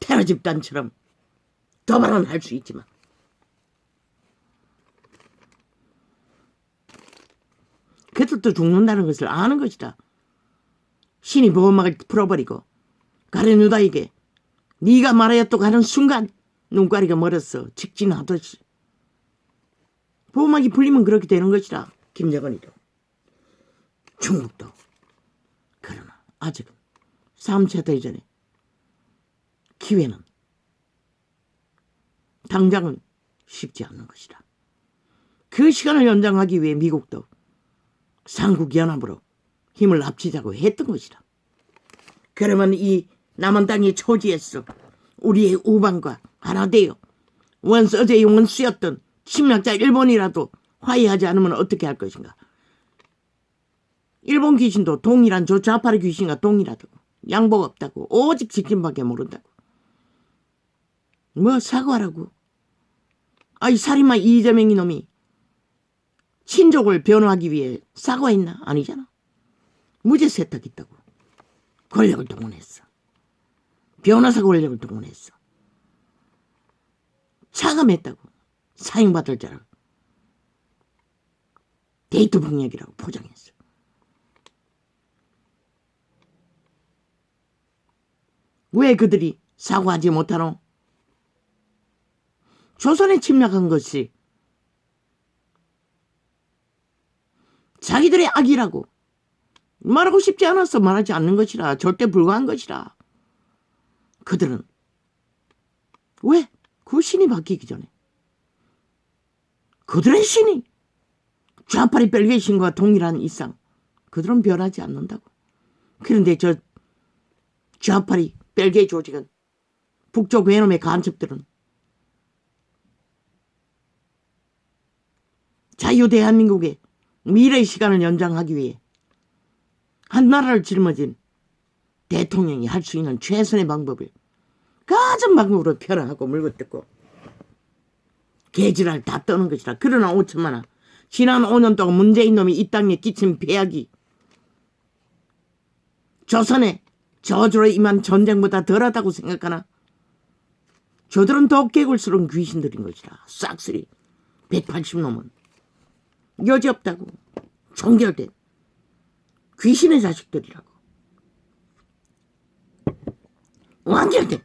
테러 집단처럼 도발은 할 수 있지만 그들도 죽는다는 것을 아는 것이다. 신이 보호막을 풀어버리고 가룟 유다에게 네가 말하였다고 하는 순간 눈가리가 멀어서 직진하듯이 보호막이 풀리면 그렇게 되는 것이다. 김정은이도 중국도. 그러나 아직은 3차 대전의 기회는 당장은 쉽지 않는 것이다. 그 시간을 연장하기 위해 미국도 삼국연합으로 힘을 합치자고 했던 것이다. 그러면 이 남한 땅의 초지에서 우리의 우방과 하나 되어 어제의 원수였던 침략자 일본이라도 화해하지 않으면 어떻게 할 것인가. 일본 귀신도 동일한 저 좌파의 귀신과 동일하다고. 양복 없다고. 오직 직진밖에 모른다고. 뭐 사과라고. 이 살인마 이재명 이놈이 친족을 변호하기 위해 사과했나? 아니잖아. 무죄 세탁했다고. 권력을 동원했어. 변호사 권력을 동원했어. 차감했다고. 사형받을 자를 데이트 폭력이라고 포장했어. 왜 그들이 사과하지 못하노? 조선에 침략한 것이 자기들의 악이라고 말하고 싶지 않아서 말하지 않는 것이라. 절대 불가한 것이라. 그들은 왜? 그 신이 바뀌기 전에 그들의 신이 좌파리 벨기에 신과 동일한 이상 그들은 변하지 않는다고. 그런데 저 좌파리 벨기에 조직은 북쪽 외놈의 간첩들은 자유 대한민국의 미래의 시간을 연장하기 위해 한 나라를 짊어진 대통령이 할 수 있는 최선의 방법을 가진 방법으로 편하고 물고 뜯고 개지랄 다 떠는 것이라. 그러나 5천만 원 지난 5년 동안 문재인 놈이 이 땅에 끼친 배악이 조선의 저주로 임한 전쟁보다 덜하다고 생각하나? 저들은 더욱 개굴스러운 귀신들인 것이라. 싹쓸이 180놈은 여지없다고. 종결된 귀신의 자식들이라고. 완결된.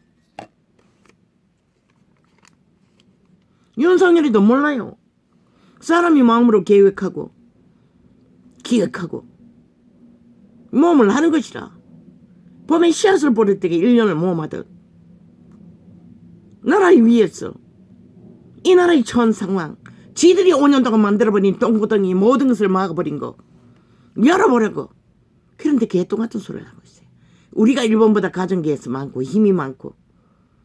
윤석열이도 몰라요. 사람이 마음으로 계획하고 기획하고 모험을 하는 것이라. 봄에 씨앗을 보낼 때에 1년을 모험하듯 나라를 위해서 이 나라의 처한 상황 지들이 5년 동안 만들어버린 똥구덩이 모든 것을 막아버린 거 열어보려고. 그런데 개똥 같은 소리를 하고 있어요. 우리가 일본보다 가정기에서 많고 힘이 많고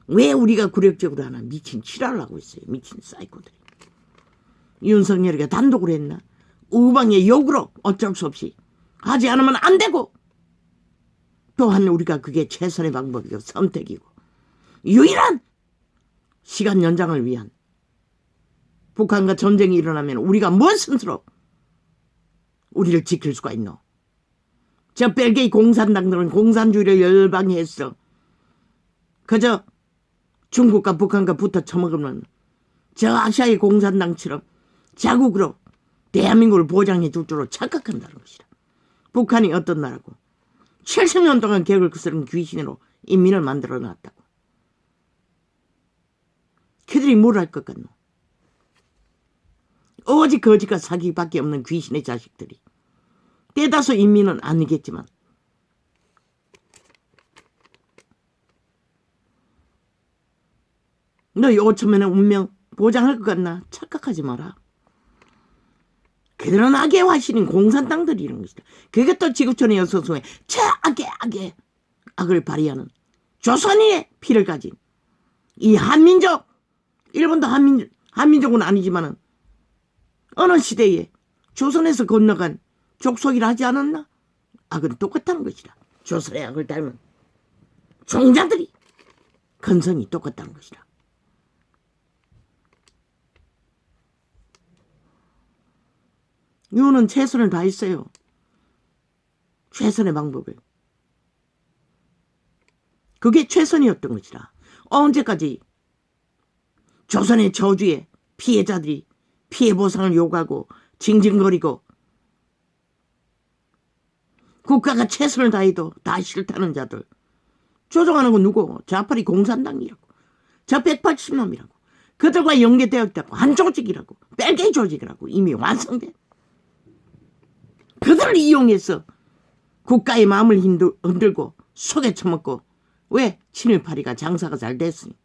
왜 우리가 굴욕적으로 하나. 미친 지랄을 하고 있어요. 미친 사이코들이. 윤석열이가 단독으로 했나? 우방의 욕으로 어쩔 수 없이 하지 않으면 안 되고, 또한 우리가 그게 최선의 방법이고 선택이고 유일한 시간 연장을 위한, 북한과 전쟁이 일어나면 우리가 무슨 수로 우리를 지킬 수가 있노? 저 벨기에 공산당들은 공산주의를 열방했어. 그저 중국과 북한과 붙어 처먹으면 저 아시아의 공산당처럼 자국으로 대한민국을 보장해 줄 줄로 착각한다는 것이다. 북한이 어떤 나라고 70년 동안 개를 그스른 귀신으로 인민을 만들어 놨다고. 그들이 뭘 할 것 같노? 오직 거짓과 사기밖에 없는 귀신의 자식들이. 대다수 인민은 아니겠지만 너희 5천만의 운명 보장할 것 같나? 착각하지 마라. 그들은 악의 화신인 공산당들이 이런 것이다. 그게 또 지구촌의 여서송에 저 악의 악을 발휘하는 조선인의 피를 가진 이 한민족, 일본도 한민족은 아니지만은 어느 시대에 조선에서 건너간 족속이라 하지 않았나? 악은 똑같다는 것이다. 조선의 악을 닮은 종자들이 근성이 똑같다는 것이다. 유는 최선을 다했어요. 최선의 방법을. 그게 최선이었던 것이라. 언제까지 조선의 저주에 피해자들이 피해 보상을 요구하고 징징거리고 국가가 최선을 다해도 다 싫다는 자들. 조종하는 건 누구? 자파리 공산당이라고. 저 180놈이라고. 그들과 연계되어 있다고. 한 조직이라고. 벨기에 조직이라고. 이미 완성된. 그들을 이용해서 국가의 마음을 흔들고 속에 처먹고. 왜? 친일파리가 장사가 잘 됐으니.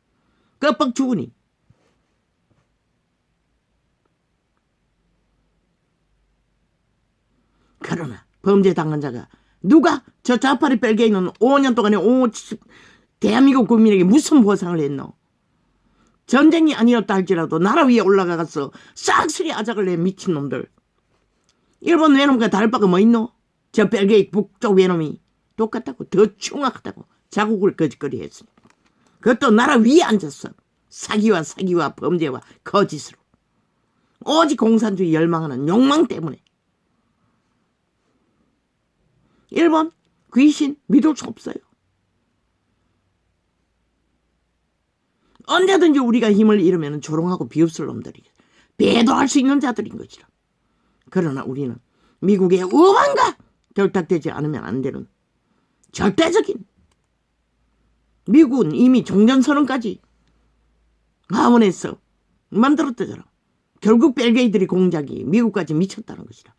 껍벅 죽으니. 그러나 범죄 당한 자가 누가 저 자파리 벨기에는 5년 동안에 대한민국 국민에게 무슨 보상을 했노? 전쟁이 아니었다 할지라도 나라 위에 올라가서 싹쓸이 아작을 내 미친놈들. 일본 외놈과 다를 바가 뭐 있노? 저 벨기에 북쪽 외놈이 똑같다고. 더 흉악하다고. 자국을 거짓거리 했으니. 그것도 나라 위에 앉았어. 사기와 범죄와 거짓으로. 오직 공산주의 열망하는 욕망 때문에. 일본 귀신 믿을 수 없어요. 언제든지 우리가 힘을 잃으면 조롱하고 비웃을 놈들이 배도할 수 있는 자들인 것이라. 그러나 우리는 미국의 우방과 결탁되지 않으면 안 되는 절대적인, 미국은 이미 종전선언까지 하원에서 만들었다잖아. 결국 벨기에들이 공작이 미국까지 미쳤다는 것이라.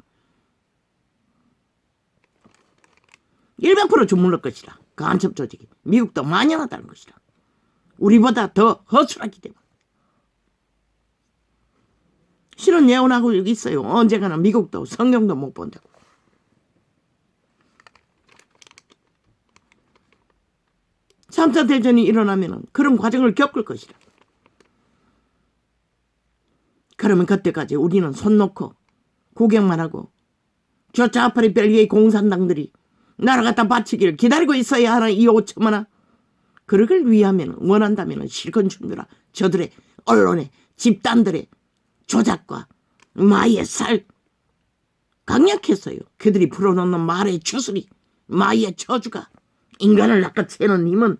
100% 주물러 것이라. 간첩 조직이. 미국도 만연하다는 것이라. 우리보다 더 허술하기 때문에. 실은 예언하고 여기 있어요. 언젠가는 미국도 성경도 못 본다고. 삼차 대전이 일어나면 그런 과정을 겪을 것이라. 그러면 그때까지 우리는 손 놓고 구경만 하고 저 자파리 벨기에 공산당들이 나라 갖다 바치기를 기다리고 있어야 하는 이 5천만 원. 그러길 위하면 원한다면 실컷 준비라. 저들의 언론의 집단들의 조작과 마의 살 강력했어요. 그들이 풀어놓는 말의 주술이, 마의 저주가 인간을 낚아채는 힘은.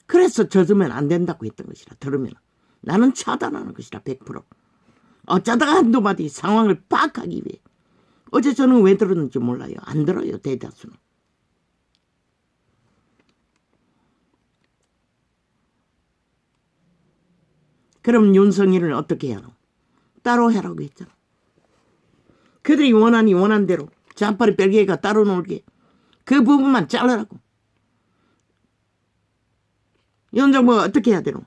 그래서 젖으면 안 된다고 했던 것이라. 들으면 나는 차단하는 것이라. 100%. 어쩌다가 한두 마디 상황을 파악하기 위해. 어제 저는 왜 들었는지 몰라요. 안 들어요. 대다수는. 그럼 윤석열을 어떻게 해야 하노? 따로 해라고 했잖아. 그들이 원한 대로 자파리 벨기에가 따로 놀게 그 부분만 자르라고. 윤 정부가 어떻게 해야 되노?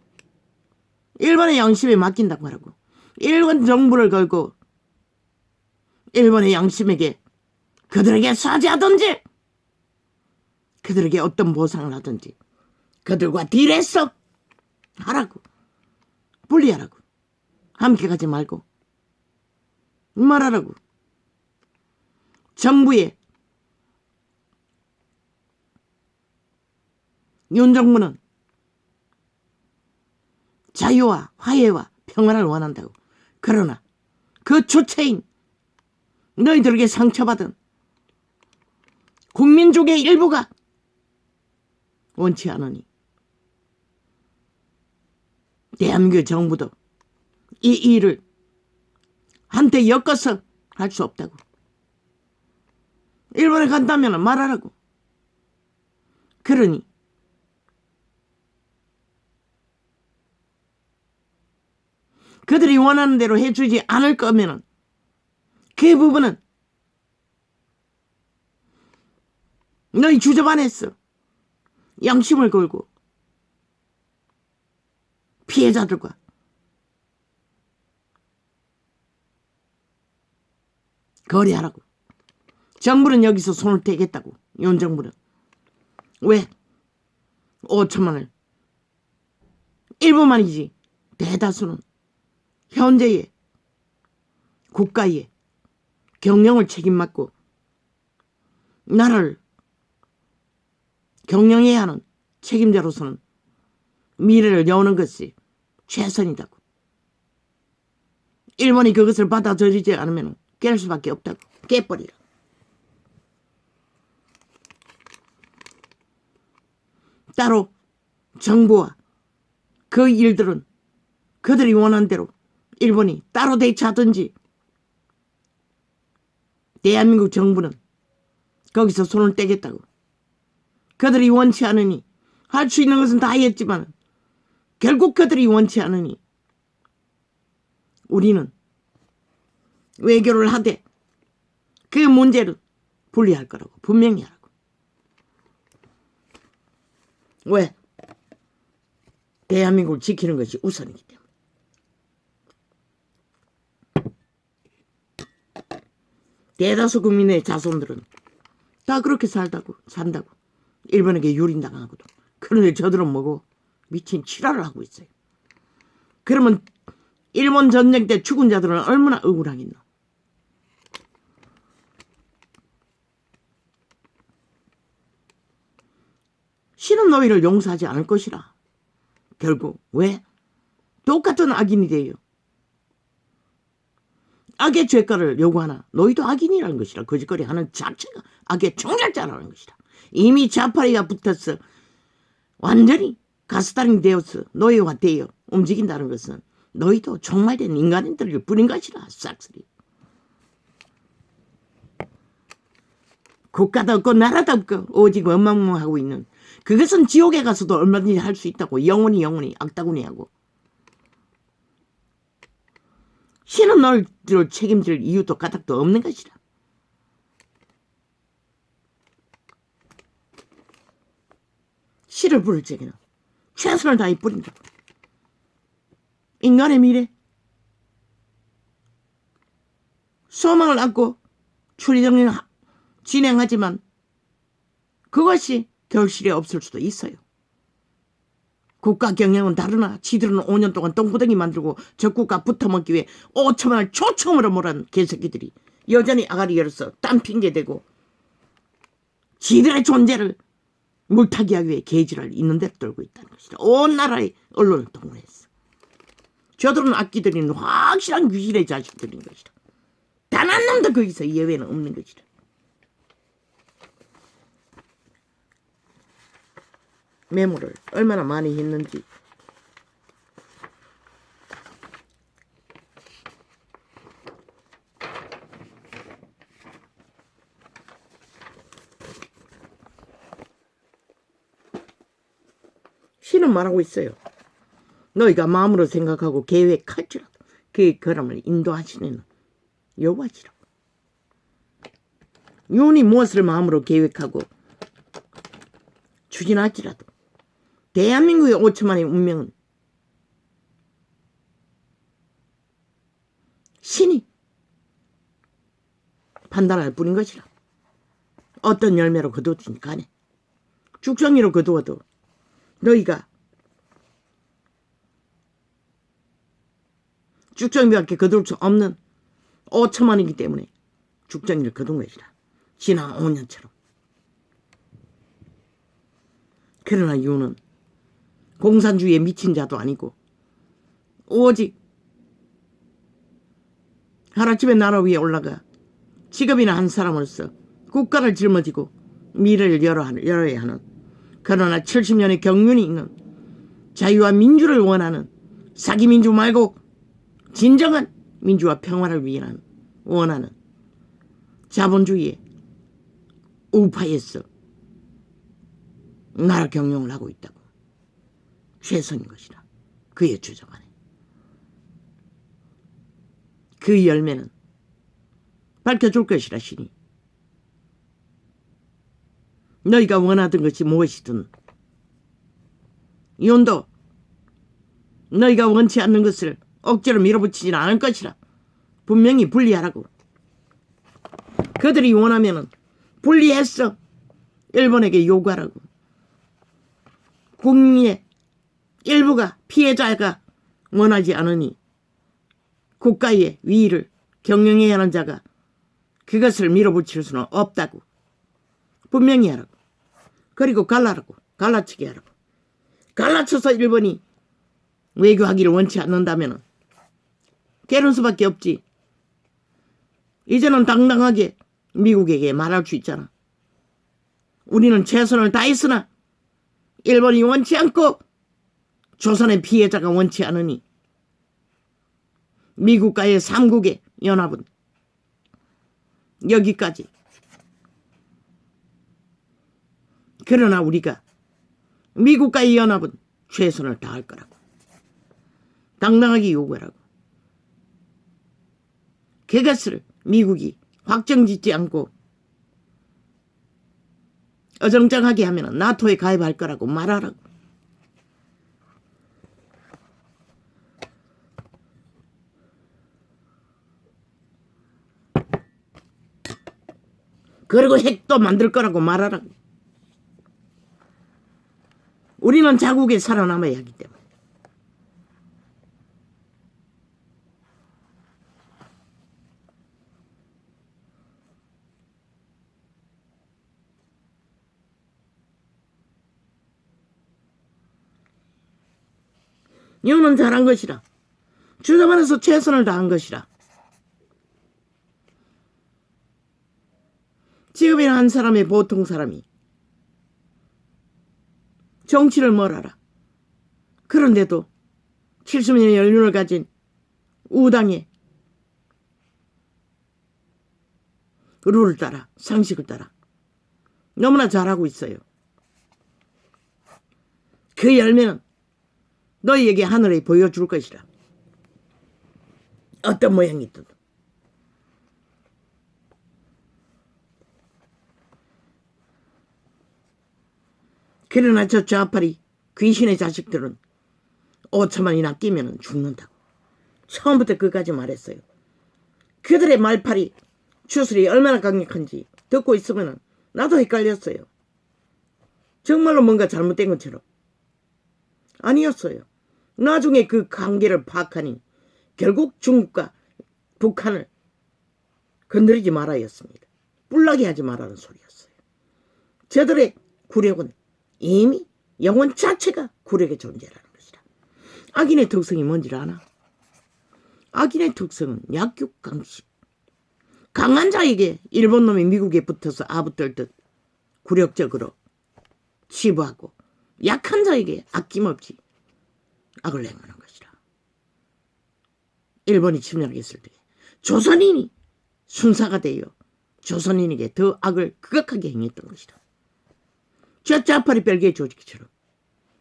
일본의 양심에 맡긴다고 하라고. 일본 정부를 걸고 일본의 양심에게 그들에게 사죄하든지 그들에게 어떤 보상을 하든지 그들과 딜해서 하라고, 분리하라고, 함께 가지 말고 말하라고. 정부의 윤 정부는 자유와 화해와 평화를 원한다고. 그러나 그 주체인 너희들에게 상처받은 국민족의 일부가 원치 않으니 대한민국 정부도 이 일을 한테 엮어서 할 수 없다고. 일본에 간다면 말하라고. 그러니 그들이 원하는 대로 해주지 않을 거면은 그 부분은 너희 주저반했어. 양심을 걸고 피해자들과 거래하라고. 정부는 여기서 손을 떼겠다고. 윤 정부는. 왜? 5천만 원을. 일부만이지. 대다수는 현재의 국가의 경영을 책임맡고 나라를 경영해야 하는 책임자로서는 미래를 여는 것이 최선이다고. 일본이 그것을 받아들이지 않으면 깰 수밖에 없다고. 깨버리라. 따로 정부와 그 일들은 그들이 원하는 대로 일본이 따로 대처하든지 대한민국 정부는 거기서 손을 떼겠다고. 그들이 원치 않으니 할 수 있는 것은 다 했지만 결국 그들이 원치 않으니 우리는 외교를 하되 그 문제를 분리할 거라고. 분명히 하라고. 왜? 대한민국을 지키는 것이 우선이기 때문에. 대다수 국민의 자손들은 다 그렇게 산다고. 일본에게 유린당하고도. 그런데 저들은 뭐고 미친 치라를 하고 있어요. 그러면 일본 전쟁 때 죽은 자들은 얼마나 억울하겠노. 신은 너희를 용서하지 않을 것이라. 결국 왜? 똑같은 악인이 돼요. 악의 죄가를 요구하나 너희도 악인이라는 것이라. 거짓거리 하는 자체가 악의 종살자라는 것이라. 이미 자파리가 붙어서 완전히 가스다링 되어서 노예화되어 움직인다는 것은 너희도 종말된 인간들을 뿌린 것이라. 싹쓸이. 국가도 없고 나라도 없고 오직 원망하고 있는 그것은 지옥에 가서도 얼마든지 할 수 있다고. 영원히 악다구니하고. 신은 너희들을 책임질 이유도 까닭도 없는 것이라. 씨를 부를 적에는 최선을 다해 뿌린다. 인간의 미래 소망을 안고 추리정리는 진행하지만 그것이 결실이 없을 수도 있어요. 국가 경영은 다르나 지들은 5년 동안 똥구덩이 만들고 적국가 붙어먹기 위해 5천만 원을 초청으로 몰아낸 개새끼들이 여전히 아가리 열어서 딴 핑계대고 지들의 존재를 물타기 하기 위해 개지를 있는 대로 떨고 있다는 것이다. 온 나라의 언론을 동원했어. 저들은 악기들인 확실한 귀신의 자식들인 것이다. 단 한 놈도 거기서 예외는 없는 것이다. 메모를 얼마나 많이 했는지. 신은 말하고 있어요. 너희가 마음으로 생각하고 계획할지라도 그 걸음을 인도하시는 여호와시라고. 윤이 무엇을 마음으로 계획하고 추진할지라도 대한민국의 5천만의 운명은 신이 판단할 뿐인 것이라. 어떤 열매로 거두었든 간에 죽정이로 거두어도 너희가 죽정이밖에 거둘 수 없는 5천만이기 때문에 죽정이를 거둔 것이라. 지난 5년처럼. 그러나 이유는 공산주의에 미친 자도 아니고 오직 하나님의 나라 위에 올라가 직업이나 한 사람으로서 국가를 짊어지고 미래를 열어야 하는, 그러나 70년의 경륜이 있는 자유와 민주를 원하는, 사기민주 말고 진정한 민주와 평화를 위한 원하는 자본주의의 우파에서 나라 경영을 하고 있다고. 최선인 것이라. 그의 주장 안에. 그 열매는 밝혀줄 것이라. 신이 너희가 원하던 것이 무엇이든 이온도 너희가 원치 않는 것을 억지로 밀어붙이지는 않을 것이라. 분명히 분리하라고. 그들이 원하면은 분리해서 일본에게 요구하라고. 국민의 일부가, 피해자가 원하지 않으니 국가의 위의를 경영해야 하는 자가 그것을 밀어붙일 수는 없다고. 분명히 하라고. 그리고 갈라라고. 갈라치게 하라고. 갈라쳐서 일본이 외교하기를 원치 않는다면 깨는 수밖에 없지. 이제는 당당하게 미국에게 말할 수 있잖아. 우리는 최선을 다했으나 일본이 원치 않고 조선의 피해자가 원치 않으니 미국과의 3국의 연합은 여기까지. 그러나 우리가 미국과의 연합은 최선을 다할 거라고. 당당하게 요구하라고. 그것을 미국이 확정짓지 않고 어정쩡하게 하면 나토에 가입할 거라고 말하라고. 그리고 핵도 만들 거라고 말하라고. 우리는 자국에 살아남아야 하기 때문에. 이거는 잘한 것이라. 주저만해서 최선을 다한 것이라. 직업이나 한 사람의 보통 사람이 정치를 뭘 알아. 그런데도 70년의 연륜을 가진 우당의 룰을 따라, 상식을 따라 너무나 잘하고 있어요. 그 열매는 너희에게 하늘에 보여줄 것이라. 어떤 모양이든. 그러나 저 좌파리 귀신의 자식들은 5천만이나 끼면 죽는다고. 처음부터 끝까지 말했어요. 그들의 말팔이, 추술이 얼마나 강력한지 듣고 있으면 나도 헷갈렸어요. 정말로 뭔가 잘못된 것처럼. 아니었어요. 나중에 그 관계를 파악하니 결국 중국과 북한을 건드리지 말아였습니다. 뿔나게 하지 말라는 소리였어요. 저들의 굴욕은 이미 영혼 자체가 굴욕의 존재라는 것이라. 악인의 특성이 뭔지를 아나? 악인의 특성은 약육강식. 강한 자에게 일본 놈이 미국에 붙어서 아부떨듯 굴욕적으로 치부하고, 약한 자에게 아낌없이 악을 행하는 것이라. 일본이 침략했을 때 조선인이 순사가 되어 조선인에게 더 악을 극악하게 행했던 것이다. 저 짜파리 별개의 조직처럼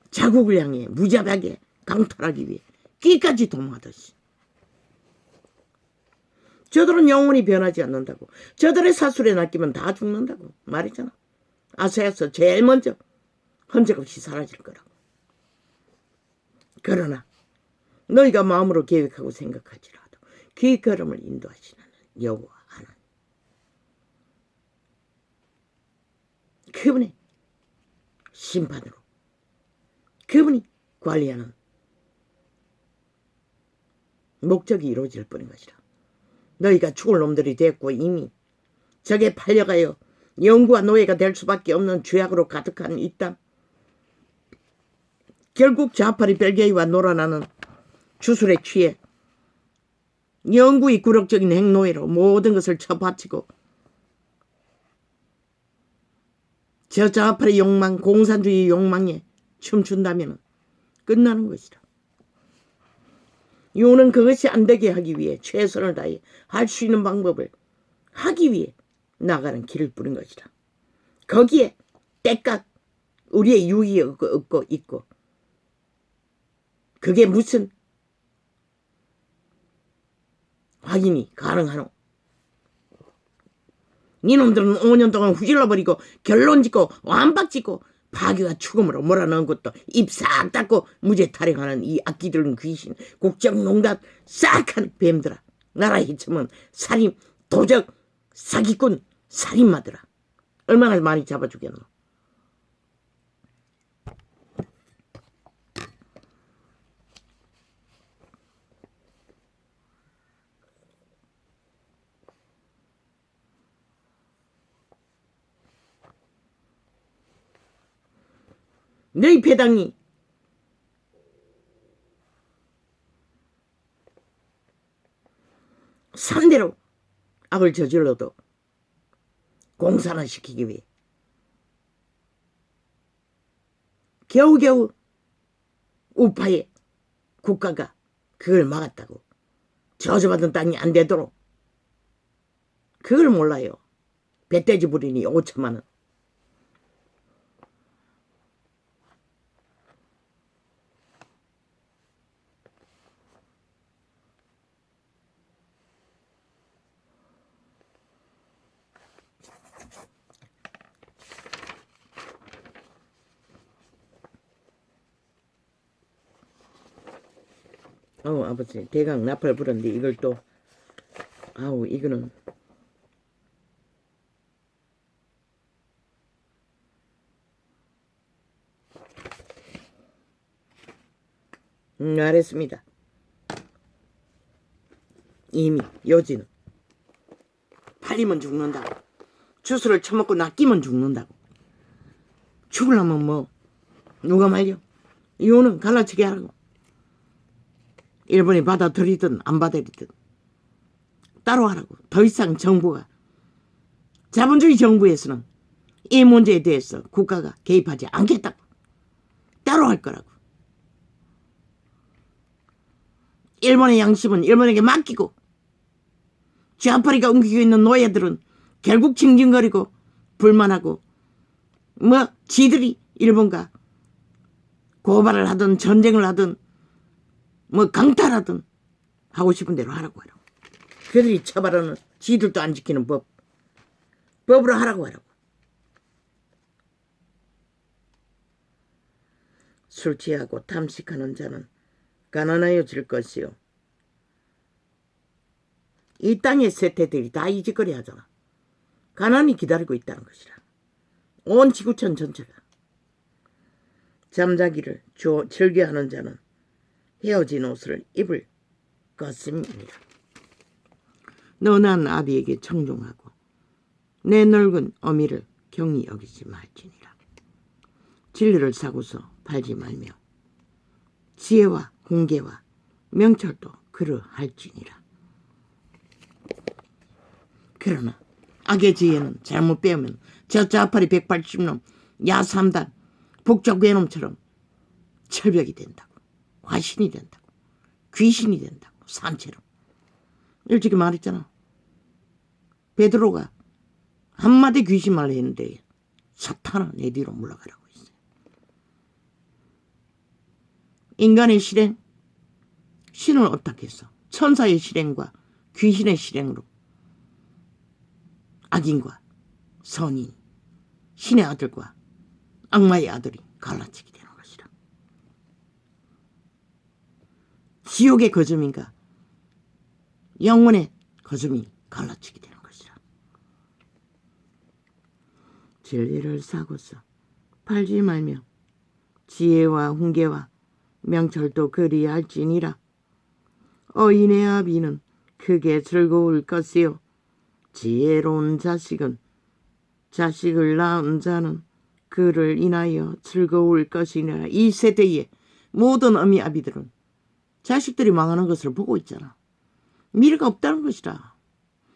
자국을 향해 무자비하게 강탈하기 위해 끼까지 도모하듯이. 저들은 영원히 변하지 않는다고. 저들의 사술에 낚이면 다 죽는다고 말했잖아. 아시아에서 제일 먼저 흔적 없이 사라질 거라고. 그러나 너희가 마음으로 계획하고 생각하지라도 그 걸음을 인도하시는 여호와 하나님, 그분의 심판으로 그분이 관리하는 목적이 이루어질 뿐인 것이라. 너희가 죽을 놈들이 됐고 이미 적에 팔려가여 영구와 노예가 될 수밖에 없는 죄악으로 가득한 이 땅, 결국 좌파리 벨게이와 놀아나는 주술에 취해 영구히 굴욕적인 행노예로 모든 것을 쳐바치고 저 좌파리 욕망, 공산주의 욕망에 춤춘다면 끝나는 것이라. 요는 그것이 안 되게 하기 위해 최선을 다해 할 수 있는 방법을 하기 위해 나가는 길을 뿌린 것이라. 거기에 때깍 우리의 유익이 얻고 있고, 그게 무슨 확인이 가능하노? 니놈들은 5년 동안 후질러버리고 결론짓고 완박짓고 파괴와 죽음으로 몰아넣은 것도 입 싹 닫고 무죄 타령하는 이 악기들은 귀신, 국정농단 싹한 뱀들아, 나라 해치면 살인, 도적, 사기꾼, 살인마들아, 얼마나 많이 잡아주겠노? 너희 배당이 산대로 악을 저질러도 공산화시키기 위해 겨우겨우 우파의 국가가 그걸 막았다고. 저주받은 땅이 안 되도록. 그걸 몰라요. 배돼지 부리니 5천만 원. 아버지 대강 나팔 불었는데 이걸 또 이거는 알았습니다. 이미 요지는 팔리면 죽는다고, 주스를 처먹고 낚이면 죽는다고. 죽으려면 뭐 누가 말려? 이혼은 갈라치게 하라고. 일본이 받아들이든 안 받아들이든 따로 하라고. 더 이상 정부가, 자본주의 정부에서는 이 문제에 대해서 국가가 개입하지 않겠다고. 따로 할 거라고. 일본의 양심은 일본에게 맡기고, 좌파리가 옮기고 있는 노예들은 결국 징징거리고 불만하고 지들이 일본과 고발을 하든 전쟁을 하든 강탈하든 하고 싶은 대로 하라고 하라고. 그들이 처벌하는 지들도 안 지키는 법으로 하라고 하라고. 술 취하고 탐식하는 자는 가난하여질 것이요. 이 땅의 세태들이 다 이 짓거리 하잖아. 가난이 기다리고 있다는 것이라. 온 지구촌 전체가. 잠자기를 즐겨하는 자는 헤어진 옷을 입을 것입니다. 너난 아비에게 청종하고 내 늙은 어미를 경히 여기지 말지니라. 진리를 사고서 팔지 말며 지혜와 공계와 명철도 그러할지니라. 그러나 악의 지혜는 잘못 배우면 저 좌파리 180놈 야3단 북쪽 외놈처럼 철벽이 된다고. 화신이 된다고. 귀신이 된다고. 산채로. 일찍이 말했잖아. 베드로가 한마디 귀신말을 했는데 사탄아 내 뒤로 물러가라고 했어요. 인간의 실행, 신을 어떻게 했어? 천사의 실행과 귀신의 실행으로 악인과 선인, 신의 아들과 악마의 아들이 갈라치게 되는 것이라. 지옥의 거점인가 영혼의 거슴이 갈라치게 되는 것이라. 진리를 사고서 팔지 말며 지혜와 훈계와 명철도 그리할지니라. 어인의 아비는 크게 즐거울 것이요 지혜로운 자식을 낳은 자는 그를 인하여 즐거울 것이니라. 이 세대의 모든 어미 아비들은 자식들이 망하는 것을 보고 있잖아. 미래가 없다는 것이라.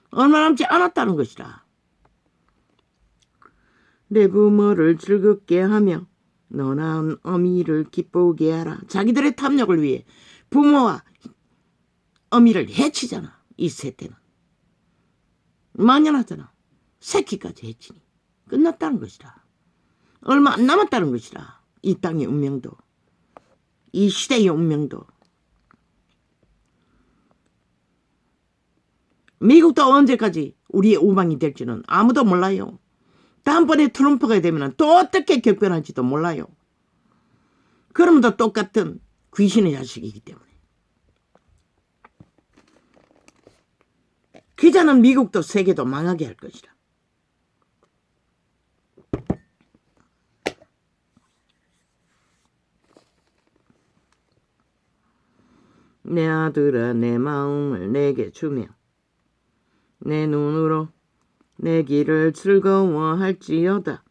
얼마 남지 않았다는 것이라. 내 부모를 즐겁게 하며 너 낳은 어미를 기쁘게 하라. 자기들의 탐욕을 위해 부모와 어미를 해치잖아. 이 세대는 만연하잖아. 새끼까지 해치니 끝났다는 것이라. 얼마 안 남았다는 것이라. 이 땅의 운명도, 이 시대의 운명도. 미국도 언제까지 우리의 우방이 될지는 아무도 몰라요. 다음번에 트럼프가 되면 또 어떻게 격변할지도 몰라요. 그러면도 똑같은 귀신의 자식이기 때문에. 기자는 미국도 세계도 망하게 할 것이라. 내 아들아 내 마음을 내게 주며 내 눈으로 내 길을 즐거워할지어다.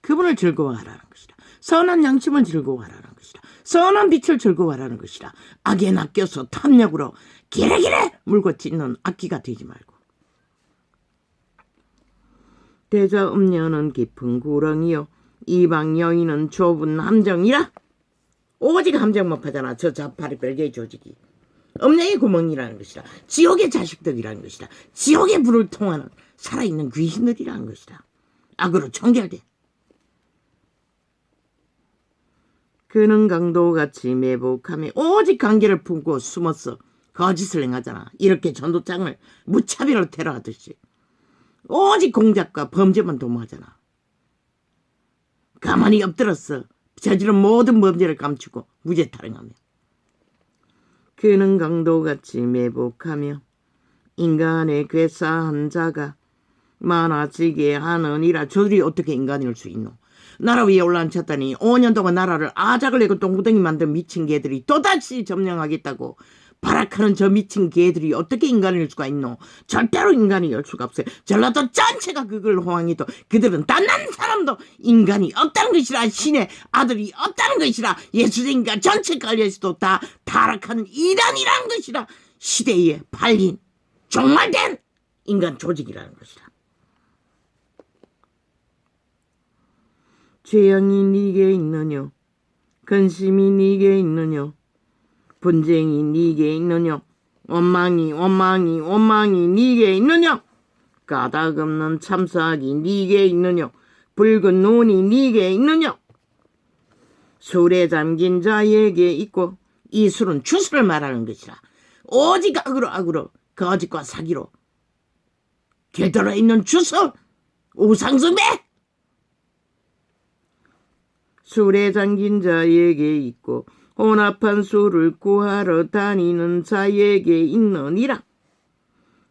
그분을 즐거워하라는 것이라. 선한 양심을 즐거워하라는 것이라. 선한 빛을 즐거워하라는 것이라. 악에 낚여서 탐욕으로 기레기레 물고 찢는 악기가 되지 말고. 대저 음녀는 깊은 구렁이요 이방 여인은 좁은 함정이라. 오직 함정 못하잖아. 저 자파리 별개의 조직이. 음녀의 구멍이라는 것이라. 지옥의 자식들이라는 것이라. 지옥의 불을 통하는 살아있는 귀신들이라는 것이라. 악으로 청결돼. 그는 강도같이 매복하며 오직 관계를 품고 숨어서 거짓을 행하잖아. 이렇게 전도장을 무차별로 테러하듯이. 오직 공작과 범죄만 도모하잖아. 가만히 엎드렸어. 저지른 모든 범죄를 감추고 무죄 타령하며. 그는 강도같이 매복하며 인간의 괴사한 자가 많아지게 하느니라. 저들이 어떻게 인간일 수 있노? 나라 위에 올라앉혔다니 5년 동안 나라를 아작을 내고 똥구덩이 만든 미친 개들이 또다시 점령하겠다고 발악하는 저 미친 개들이 어떻게 인간일 수가 있노? 절대로 인간이 열 수가 없어요. 전라도 전체가 그걸 호황해도 그들은 단 한 사람도 인간이 없다는 것이라. 신의 아들이 없다는 것이라. 예수님과 전체 깔려있어도 다 타락한 이단이라는 것이라. 시대에 팔린 종말된 인간 조직이라는 것이라. 죄악이 네게 있느냐? 근심이 네게 있느냐? 분쟁이 네게 있느냐? 원망이 네게 있느냐? 까닭없는 참사하기 네게 있느냐? 붉은 눈이 네게 있느냐? 술에 잠긴 자에게 있고, 이 술은 주술을 말하는 것이라. 오직 악으로 거짓과 사기로 길들어 있는 주술, 우상숭배. 술에 잠긴 자에게 있고 혼합한 술을 구하러 다니는 자에게 있느니라.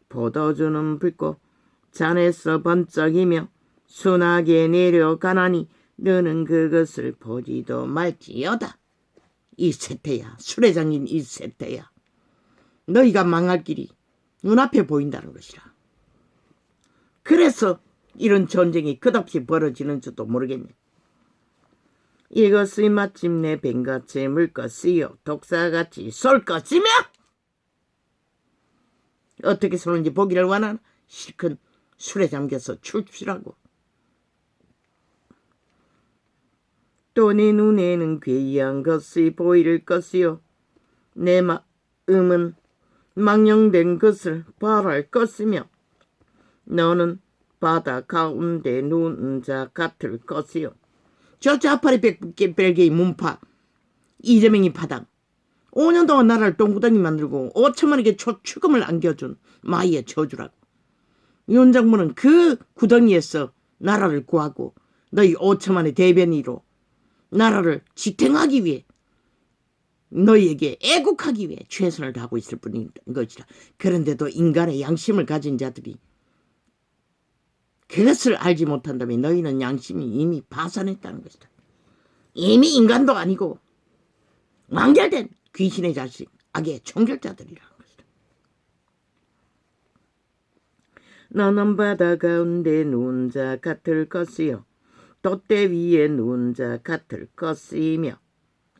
포도주는 붉고 잔에서 번쩍이며 순하게 내려가나니 너는 그것을 보지도 말지어다. 이 세태야. 술에 잠긴 이 세태야. 너희가 망할 길이 눈앞에 보인다는 것이라. 그래서 이런 전쟁이 끝없이 벌어지는 줄도 모르겠네. 이것이 마침내 뱀같이 물 것이요 독사같이 쏠 것이며. 어떻게 쏘는지 보기를 원하나? 실컷 술에 잠겨서 출출하고. 또 내 눈에는 괴이한 것이 보일 것이요 내 마음은 망령된 것을 바랄 것이며 너는 바다 가운데 누운 자 같을 것이요. 저 좌파리 벨기의 문파 이재명이 파당 5년 동안 나라를 똥구덩이 만들고 5천만에게 초축금을 안겨준 마이의 저주라고. 윤 정부는 그 구덩이에서 나라를 구하고 너희 5천만의 대변이로 나라를 지탱하기 위해 너희에게 애국하기 위해 최선을 다하고 있을 뿐인 것이라. 그런데도 인간의 양심을 가진 자들이 그것을 알지 못한다면 너희는 양심이 이미 파산했다는 것이다. 이미 인간도 아니고 완결된 귀신의 자식, 악의 총결자들이라는 것이다. 너는 바다 가운데 누운 자 같을 것이요 돛대 위에 누운 자 같을 것이며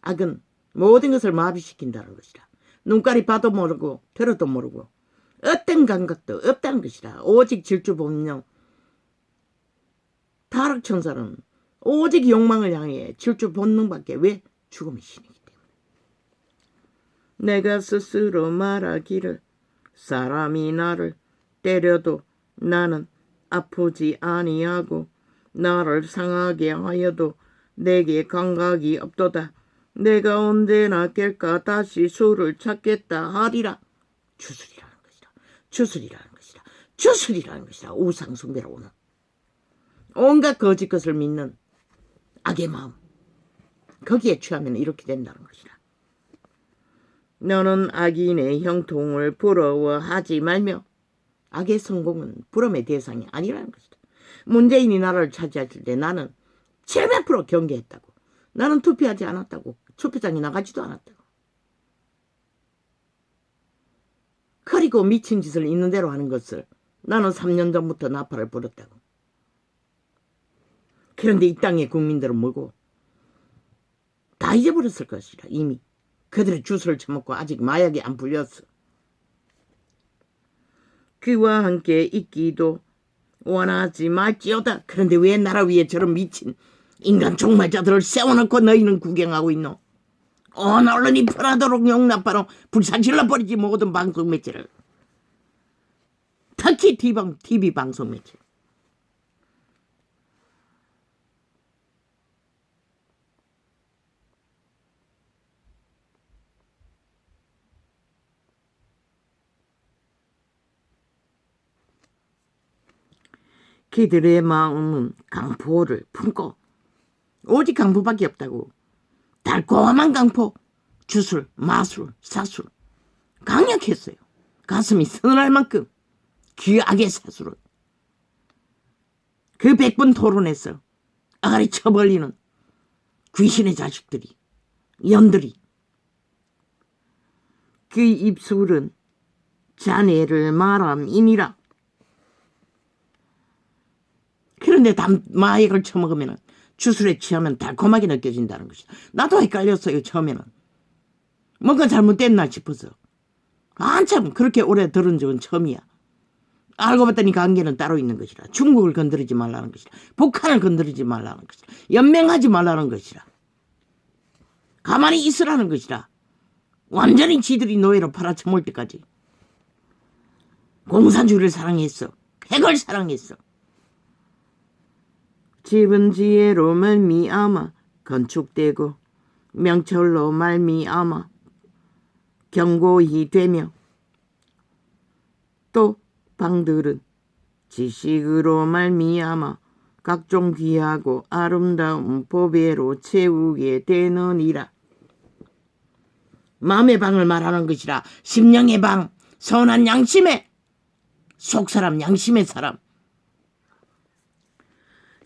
악은 모든 것을 마비시킨다는 것이다. 눈깔이 봐도 모르고 들어도 모르고 어떤 감각도 없다는 것이다. 오직 질주본능. 타락천사는 오직 욕망을 향해 질주본능밖에 왜 죽음의 신이기 때문에. 내가 스스로 말하기를 사람이 나를 때려도 나는 아프지 아니하고 나를 상하게 하여도 내게 감각이 없도다. 내가 언제나 깰까 다시 수를 찾겠다 하리라. 주술이라는 것이다. 주술이라는 것이다. 주술이라는 것이다. 우상숭배로 오는 온갖 거짓 것을 믿는 악의 마음. 거기에 취하면 이렇게 된다는 것이다. 너는 악인의 형통을 부러워하지 말며 악의 성공은 부러움의 대상이 아니라는 것이다. 문재인이 나라를 차지했을 때 나는 700% 경계했다고. 나는 투표하지 않았다고. 투표장에 나가지도 않았다고. 그리고 미친 짓을 있는 대로 하는 것을 나는 3년 전부터 나팔을 불었다고. 그런데 이 땅의 국민들은 뭐고? 다 잊어버렸을 것이라. 이미 그들의 주술을 처먹고 아직 마약이 안 풀렸어. 그와 함께 있기도 원하지 말지어다. 그런데 왜 나라 위에 저런 미친 인간 종말자들을 세워놓고 너희는 구경하고 있노? 온 언론이 편하도록 용납하러 불사질러버리지 모든 방송 매체를. 특히 TV 방송 매체. 그들의 마음은 강포를 품고 오직 강포밖에 없다고. 달콤한 강포, 주술, 마술, 사술 강력했어요. 가슴이 서늘할 만큼 그 악의 사술은 그 100번 토론에서 아가리 쳐벌리는 귀신의 자식들이 연들이 그 입술은 자네를 말함이니라. 그런데 마약을 처먹으면 주술에 취하면 달콤하게 느껴진다는 것이다. 나도 헷갈렸어요. 처음에는. 뭔가 잘못됐나 싶어서. 한참 그렇게 오래 들은 적은 처음이야. 알고 봤더니 관계는 따로 있는 것이라. 중국을 건드리지 말라는 것이라. 북한을 건드리지 말라는 것이라. 연맹하지 말라는 것이라. 가만히 있으라는 것이라. 완전히 지들이 노예로 팔아쳐먹을 때까지. 공산주의를 사랑했어. 핵을 사랑했어. 집은 지혜로 말미암아 건축되고 명철로 말미암아 견고히 되며 또 방들은 지식으로 말미암아 각종 귀하고 아름다운 보배로 채우게 되느니라. 마음의 방을 말하는 것이라. 심령의 방, 선한 양심의 속사람, 양심의 사람.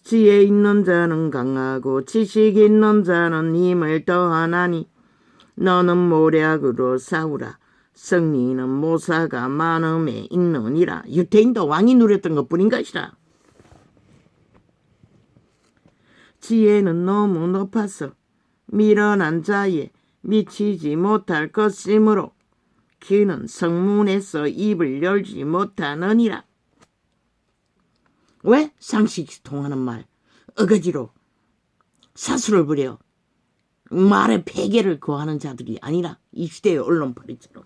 지혜 있는 자는 강하고 지식 있는 자는 힘을 더하나니 너는 모략으로 싸우라. 승리는 모사가 많음에 있느니라. 유태인도 왕이 누렸던 것뿐인 것이라. 지혜는 너무 높아서 미련한 자에 미치지 못할 것이므로 그는 성문에서 입을 열지 못하느니라. 왜? 상식이 통하는 말, 어거지로 사수를 부려 말의 폐괴를 거하는 자들이 아니라 이 시대의 언론파리처럼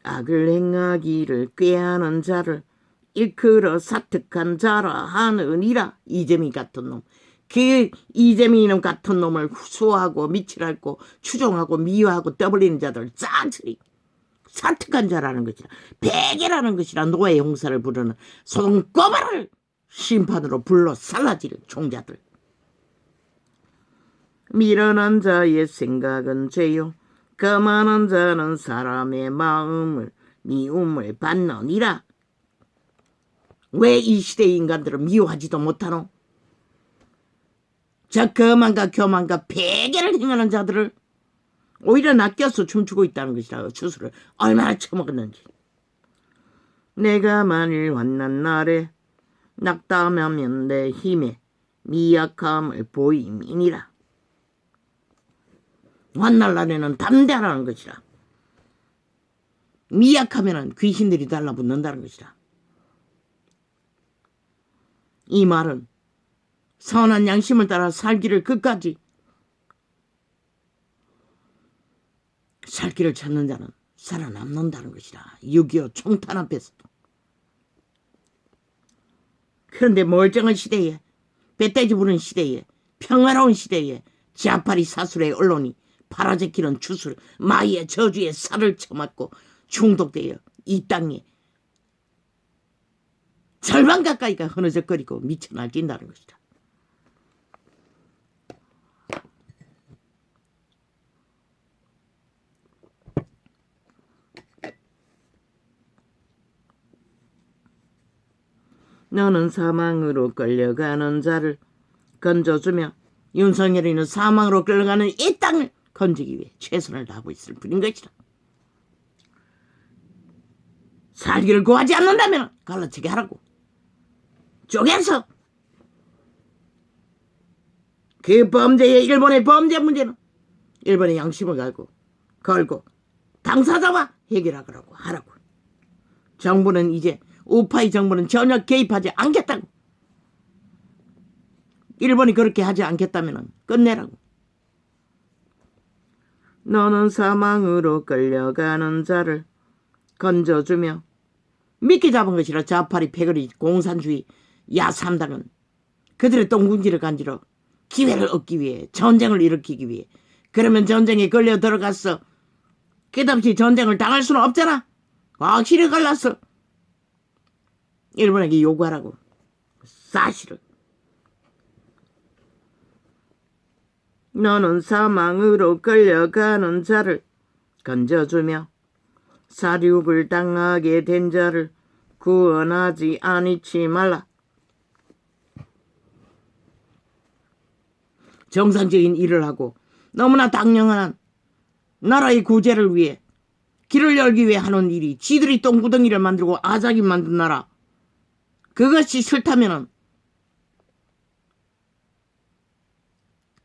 악을 행하기를 꾀하는 자를 일컬어 사특한 자라 하느니라. 이재미 같은 놈. 그 이재미 놈 같은 놈을 수호하고 미칠하고 추종하고 미워하고 떠벌리는 자들 짠소리. 사특한 자라는 것이라. 폐괴라는 것이라. 노예 용사를 부르는 손꼬마를 심판으로 불러 살라질 종자들. 미련한 자의 생각은 죄요 거만한 자는 사람의 마음을 미움을 받느니라. 왜 이 시대의 인간들은 미워하지도 못하노? 저 거만과 교만과 배교를 행하는 자들을 오히려 낚여서 춤추고 있다는 것이라. 주술을 얼마나 처먹었는지. 내가 만일 환난 날에 낙담하면 내 힘에 미약함을 보임이니라. 환난 날에는 담대하라는 것이라. 미약하면 귀신들이 달라붙는다는 것이라. 이 말은 선한 양심을 따라 살기를 끝까지 살 길을 찾는 자는 살아남는다는 것이라. 6.25 총탄 앞에서도. 그런데 멀쩡한 시대에, 배떼지 부는 시대에, 평화로운 시대에 지하파리 사술의 언론이 팔아제키는 주술, 마이의 저주에 살을 쳐맞고 중독되어 이 땅에 절반 가까이가 흐느적거리고 미쳐 날뛴다는 것이다. 너는 사망으로 끌려가는 자를 건져주며 윤석열이는 사망으로 끌려가는 이 땅을 건지기 위해 최선을 다하고 있을 뿐인 것이다. 살기를 구하지 않는다면 갈라치게 하라고. 쪼개서 그 범죄의 일본의 범죄 문제는 일본의 양심을 걸고 당사자와 해결하라고 하라고. 정부는 이제 우파의 정부는 전혀 개입하지 않겠다고. 일본이 그렇게 하지 않겠다면 끝내라고. 너는 사망으로 끌려가는 자를 건져주며 미끼 잡은 것이라. 좌파리 패거리 공산주의 야삼당은 그들의 똥군지를 간지러 기회를 얻기 위해 전쟁을 일으키기 위해. 그러면 전쟁에 걸려 들어갔어. 끝없이 전쟁을 당할 수는 없잖아. 확실히 갈랐어. 일본에게 요구하라고. 사실은 너는 사망으로 끌려가는 자를 건져주며 사륙을 당하게 된 자를 구원하지 아니치 말라. 정상적인 일을 하고 너무나 당연한 나라의 구제를 위해 길을 열기 위해 하는 일이 지들이 똥구덩이를 만들고 아작이 만든 나라. 그것이 싫다면은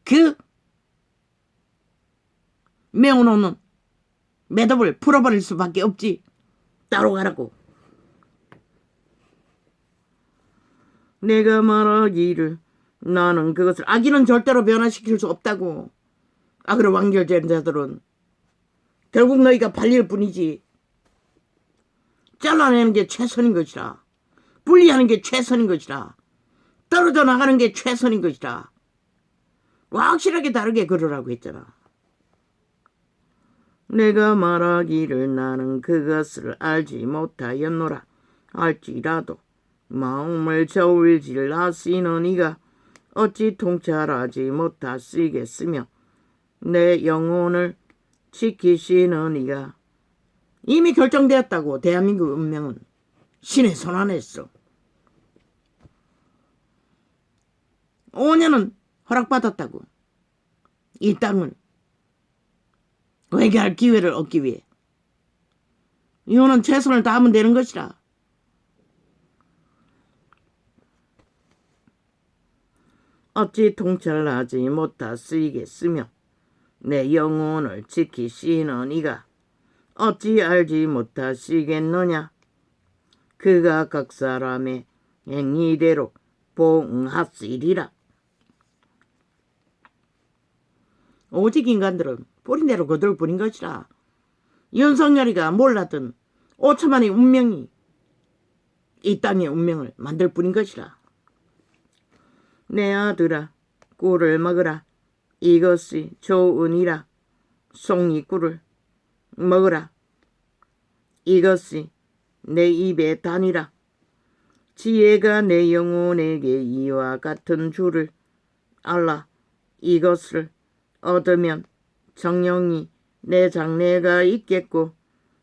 그 메어놓는 매듭을 풀어버릴 수밖에 없지. 따로 가라고. 내가 말하기를 나는 그것을 악인은 절대로 변화시킬 수 없다고. 악으로 완결된 자들은 결국 너희가 발릴 뿐이지. 잘라내는 게 최선인 것이라. 분리하는 게 최선인 것이라. 떨어져 나가는 게 최선인 것이라. 확실하게 다르게 걸으라고 했잖아. 내가 말하기를 나는 그것을 알지 못하였노라. 알지라도 마음을 저울질 하시느니가 어찌 통찰하지 못하시겠으며 내 영혼을 지키시느니가. 이미 결정되었다고. 대한민국 운명은 신의 손안에 있어. 5년은 허락받았다고. 이 땅을 회개할 기회를 얻기 위해. 이거는 최선을 다하면 되는 것이라. 어찌 통찰하지 못하시겠으며 내 영혼을 지키시는 이가 어찌 알지 못하시겠느냐. 그가 각 사람의 행위대로 보응하시리라. 오직 인간들은 뿌린대로 거둘 뿐인 것이라. 윤석열이가 몰랐던 5천만의 운명이 이 땅의 운명을 만들 뿐인 것이라. 내 아들아 꿀을 먹으라. 이것이 좋으니라. 송이꿀을 먹으라. 이것이 내 입에 다니라. 지혜가 내 영혼에게 이와 같은 줄을 알라. 이것을 얻으면 정령이 내 장래가 있겠고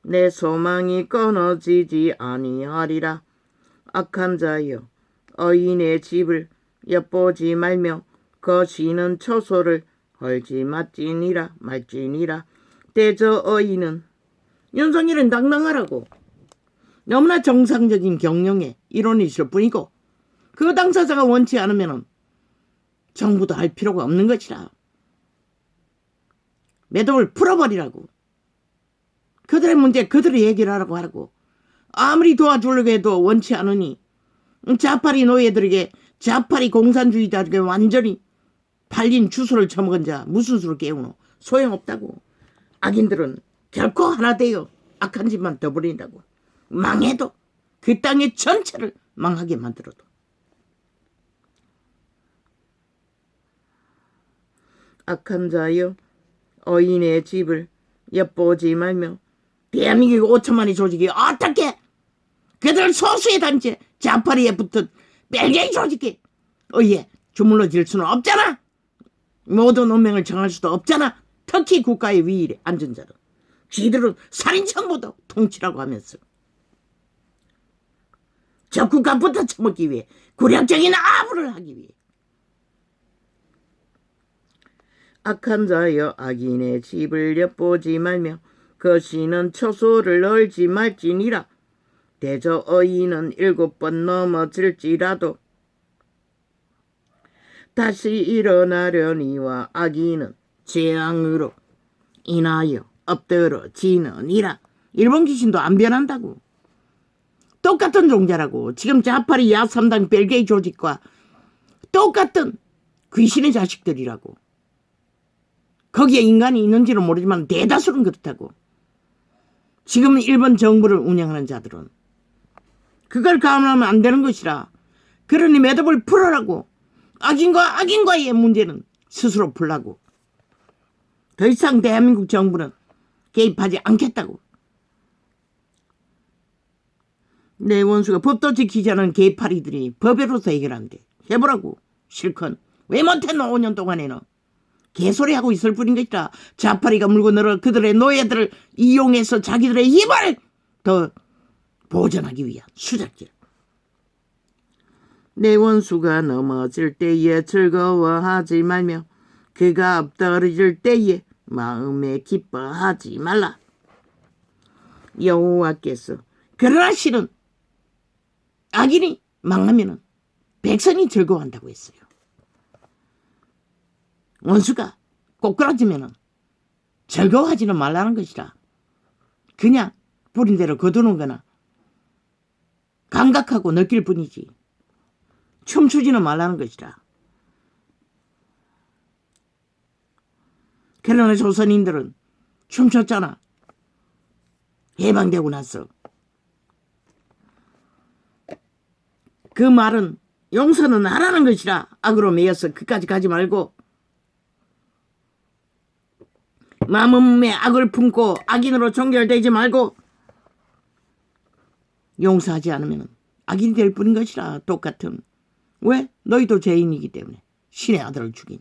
내 소망이 끊어지지 아니하리라. 악한 자여 어인의 집을 엿보지 말며 거시는 처소를 헐지 말지니라. 대저 어인은 윤석열은 당당하라고 너무나 정상적인 경영의 일원이실 뿐이고 그 당사자가 원치 않으면 정부도 할 필요가 없는 것이라. 매듭을 풀어버리라고. 그들의 문제 그들이 얘기를 하라고 하라고. 아무리 도와주려고 해도 원치 않으니 자파리 노예들에게 자파리 공산주의자들에게 완전히 팔린 주소를 처먹은 자 무슨 수를 깨우노. 소용없다고. 악인들은 결코 하나 되어 악한 짓만 더 부린다고. 망해도 그 땅의 전체를 망하게 만들어도. 악한 자여 어인의 집을 엿보지 말며 대한민국 5천만의 조직이 어떻게 그들 소수의 단체 자파리에 붙은 벨기에 조직이 의에 주물러질 수는 없잖아. 모든 운명을 정할 수도 없잖아. 특히 국가의 위일에 앉은 자는 쥐들은 살인청보도 통치라고 하면서 저 국가부터 처먹기 위해 굴욕적인 아부를 하기 위해. 악한 자여 악인의 집을 엿보지 말며 거시는 처소를 널지 말지니라. 대저 어인은 7번 넘어질지라도 다시 일어나려니와 악인은 재앙으로 인하여 엎드러지느니라. 일본 귀신도 안 변한다고. 똑같은 종자라고. 지금 자파리 야3당 벨기에 조직과 똑같은 귀신의 자식들이라고. 거기에 인간이 있는지는 모르지만 대다수는 그렇다고. 지금 일본 정부를 운영하는 자들은 그걸 감안하면 안 되는 것이라. 그러니 매듭을 풀어라고. 악인과의 문제는 스스로 풀라고. 더 이상 대한민국 정부는 개입하지 않겠다고. 내 원수가 법도 지키지 않은 개파리들이 법외로서 해결한대. 해보라고. 실컷. 왜 못했노 5년 동안에는. 개소리하고 있을 뿐인 것이라. 자파리가 물고 늘어 그들의 노예들을 이용해서 자기들의 힘을 더 보존하기 위한 수작질. 내 원수가 넘어질 때에 즐거워하지 말며 그가 엎드러질 때에 마음에 기뻐하지 말라. 여호와께서 그러나 실은 악인이 망하면 백성이 즐거워한다고 했어요. 원수가 꼬꾸라지면 즐거워하지는 말라는 것이라. 그냥 부린 대로 거두는 거나 감각하고 느낄 뿐이지 춤추지는 말라는 것이라. 그러나 조선인들은 춤췄잖아. 해방되고 나서. 그 말은 용서는 하라는 것이라. 악으로 매여서 그까지 가지 말고 마음에 악을 품고 악인으로 종결되지 말고 용서하지 않으면 악인이 될 뿐인 것이라. 똑같은. 왜? 너희도 죄인이기 때문에. 신의 아들을 죽인.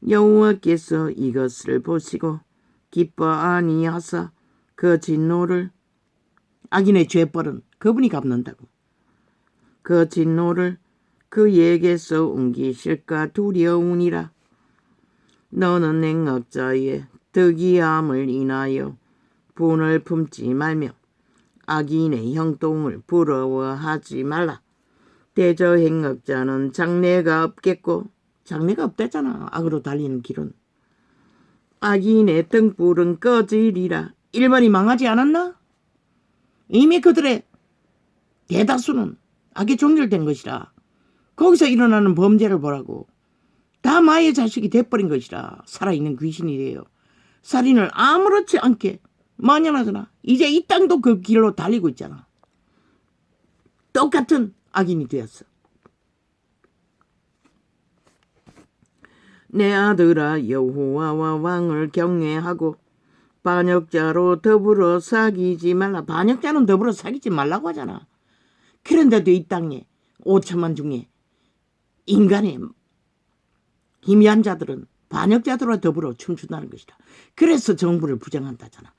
여호와께서 이것을 보시고 기뻐 아니하사 그 진노를, 악인의 죄벌은 그분이 갚는다고. 그 진노를 그에게서 옮기실까 두려우니라. 너는 행악자의 득이함을 인하여 분을 품지 말며 악인의 형통을 부러워하지 말라. 대저 행악자는 장래가 없겠고, 장래가 없다잖아. 악으로 달리는 길은. 악인의 등불은 꺼지리라. 일본이 망하지 않았나? 이미 그들의 대다수는 악에 종결된 것이라. 거기서 일어나는 범죄를 보라고. 다 마의 자식이 돼버린 것이라. 살아있는 귀신이 돼요. 살인을 아무렇지 않게 만연하잖아. 이제 이 땅도 그 길로 달리고 있잖아. 똑같은 악인이 되었어. 내 아들아 여호와와 왕을 경외하고 반역자로 더불어 사귀지 말라. 반역자는 더불어 사귀지 말라고 하잖아. 그런데도 이 땅에 5천만 중에 인간의 희미한 자들은 반역자들과 더불어 춤춘다는 것이다. 그래서 정부를 부정한다잖아.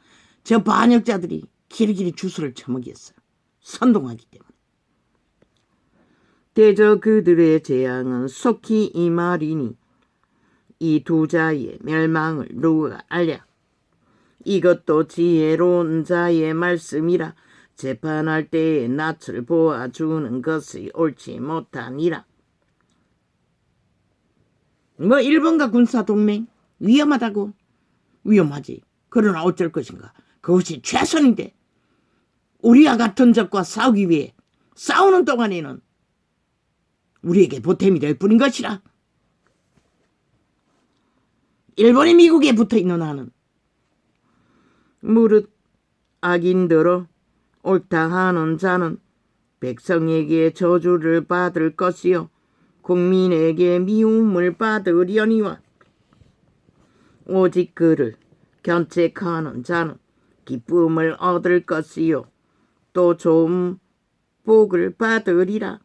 저 반역자들이 길이길이 주술을 처먹였어. 선동하기 때문에. 대저 그들의 재앙은 속히 이 말이니 이 두 자의 멸망을 누가 알랴. 이것도 지혜로운 자의 말씀이라. 재판할 때에 낯을 보아주는 것이 옳지 못하니라. 뭐 일본과 군사동맹 위험하다고? 위험하지. 그러나 어쩔 것인가. 그것이 최선인데 우리와 같은 적과 싸우기 위해 싸우는 동안에는 우리에게 보탬이 될 뿐인 것이라. 일본이 미국에 붙어있는 나는 무릇 악인들어 옳다 하는 자는 백성에게 저주를 받을 것이요 국민에게 미움을 받으려니와 오직 그를 견책하는 자는 기쁨을 얻을 것이요 또 좋은 복을 받으리라.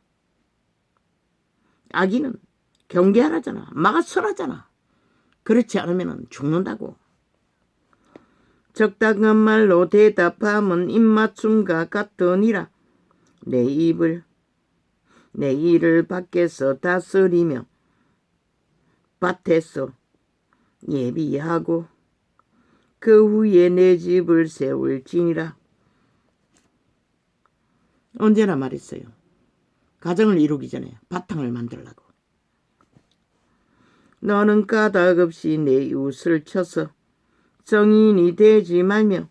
악인은 경계하라잖아. 막아서라잖아. 그렇지 않으면 죽는다고. 적당한 말로 대답함은 입맞춤과 같으니라. 내 일을 밖에서 다스리며 밭에서 예비하고 그 후에 내 집을 세울지니라. 언제나 말했어요. 가정을 이루기 전에 바탕을 만들라고. 너는 까닭없이 내 이웃을 쳐서 정인이 되지 말며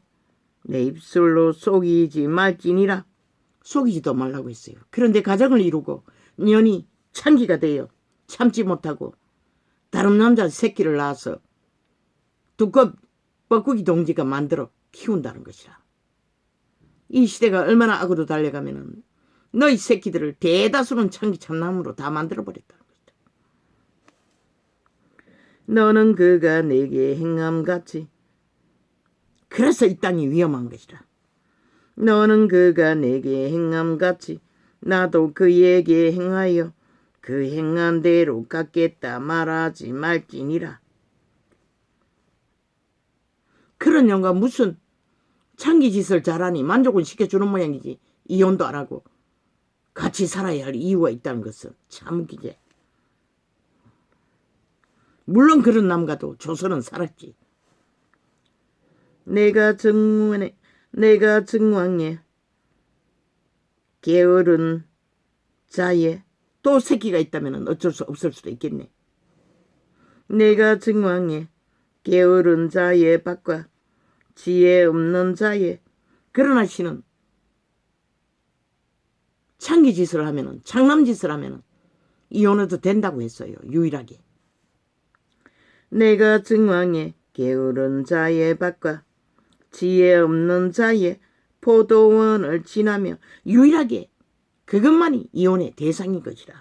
내 입술로 속이지 말지니라. 속이지도 말라고 했어요. 그런데 가정을 이루고 년이 창기가 되어 참지 못하고 다른 남자 새끼를 낳아서 두껍 뻐꾸기 동지가 만들어 키운다는 것이라. 이 시대가 얼마나 악으로 달려가면은 너희 새끼들을 대다수는 창기 참남으로 다 만들어버렸다는 것이다. 너는 그가 내게 행함같이 그래서 이 땅이 위험한 것이라. 너는 그가 내게 행함같이 나도 그에게 행하여 그 행한 대로 갚겠다 말하지 말지니라. 그런 영가 무슨 창기짓을 잘하니 만족을 시켜주는 모양이지. 이혼도 안 하고 같이 살아야 할 이유가 있다는 것은 참 웃기지. 물론 그런 남과도 조선은 살았지. 내가 증왕에 게으른 자에 또 새끼가 있다면 어쩔 수 없을 수도 있겠네. 내가 증왕에 게으른 자의 밭과 지혜 없는 자의 그러나 씨는 창기짓을 하면은 장남짓을 하면은 이혼해도 된다고 했어요. 유일하게. 내가 증왕에 게으른 자의 밭과 지혜 없는 자의 포도원을 지나며 유일하게 그것만이 이혼의 대상인 것이라.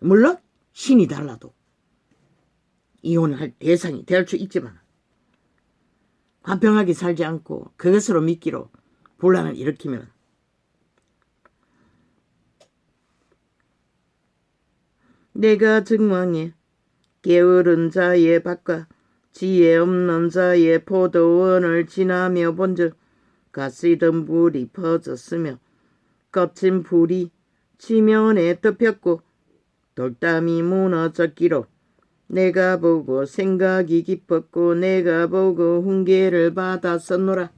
물론 신이 달라도 이혼을 할 대상이 될 수 있지만 화평하게 살지 않고 그것으로 미끼로 분란을 일으키면 내가 증왕에 게으른 자의 밭과 지혜 없는 자의 포도원을 지나며 본즉 가시던 불이 퍼졌으며 거친 불이 지면에 덮였고 돌담이 무너졌기로 내가 보고 생각이 깊었고 내가 보고 훈계를 받았었노라.